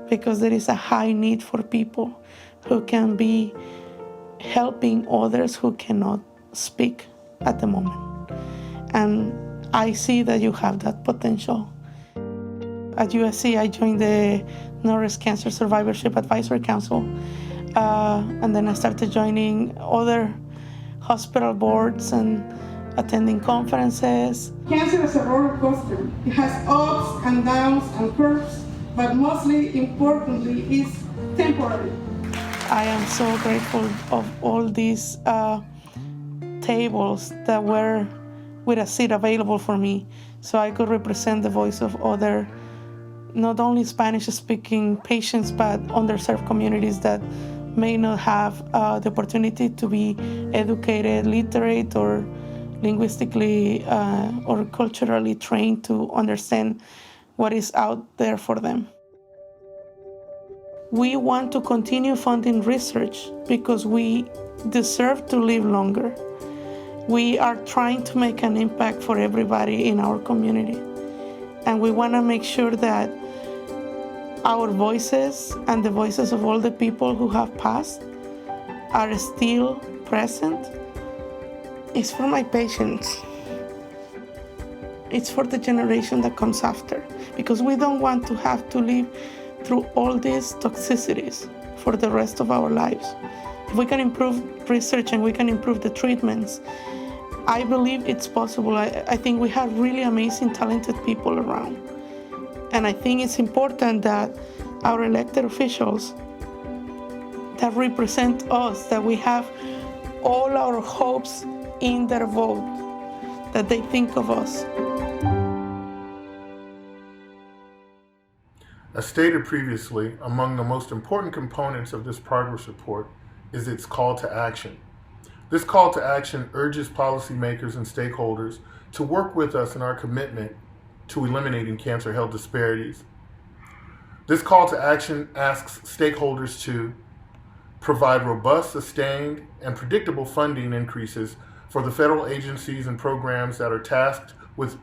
because there is a high need for people who can be helping others who cannot speak at the moment. And I see that you have that potential. At USC, I joined the Norris Cancer Survivorship Advisory Council. And then I started joining other hospital boards and attending conferences. Cancer is a roller coaster. It has ups and downs and curves, but mostly importantly, it's temporary. I am so grateful of all these tables that were with a seat available for me so I could represent the voice of other, not only Spanish-speaking patients, but underserved communities that may not have the opportunity to be educated, literate, or linguistically or culturally trained to understand what is out there for them. We want to continue funding research because we deserve to live longer. We are trying to make an impact for everybody in our community. And we want to make sure that our voices and the voices of all the people who have passed are still present. It's for my patients. It's for the generation that comes after, because we don't want to have to live through all these toxicities for the rest of our lives. If we can improve research and we can improve the treatments, I believe it's possible. I think we have really amazing, talented people around. And I think it's important that our elected officials that represent us, that we have all our hopes in their vote, that they think of us. As stated previously, among the most important components of this progress report is its call to action. This call to action urges policymakers and stakeholders to work with us in our commitment to eliminating cancer health disparities. This call to action asks stakeholders to provide robust, sustained, and predictable funding increases for the federal agencies and programs that are tasked with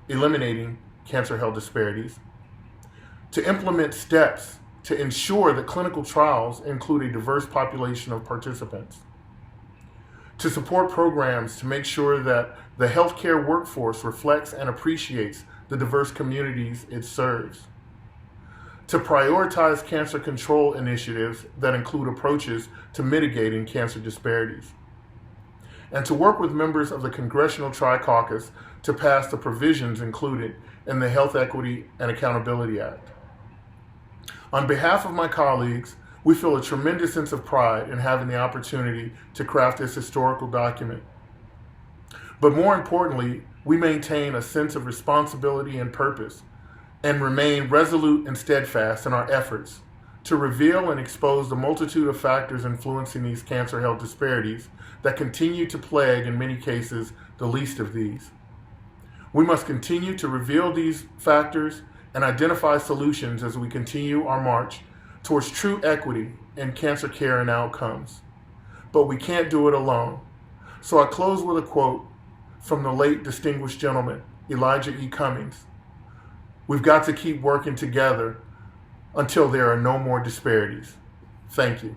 eliminating cancer health disparities, to implement steps to ensure that clinical trials include a diverse population of participants, to support programs to make sure that the healthcare workforce reflects and appreciates the diverse communities it serves, to prioritize cancer control initiatives that include approaches to mitigating cancer disparities, and to work with members of the Congressional Tri-Caucus to pass the provisions included in the Health Equity and Accountability Act. On behalf of my colleagues, we feel a tremendous sense of pride in having the opportunity to craft this historical document. But more importantly, we maintain a sense of responsibility and purpose and remain resolute and steadfast in our efforts to reveal and expose the multitude of factors influencing these cancer health disparities that continue to plague, in many cases, the least of these. We must continue to reveal these factors and identify solutions as we continue our march towards true equity in cancer care and outcomes. But we can't do it alone. So I close with a quote from the late distinguished gentleman, Elijah E. Cummings. We've got to keep working together until there are no more disparities. Thank you.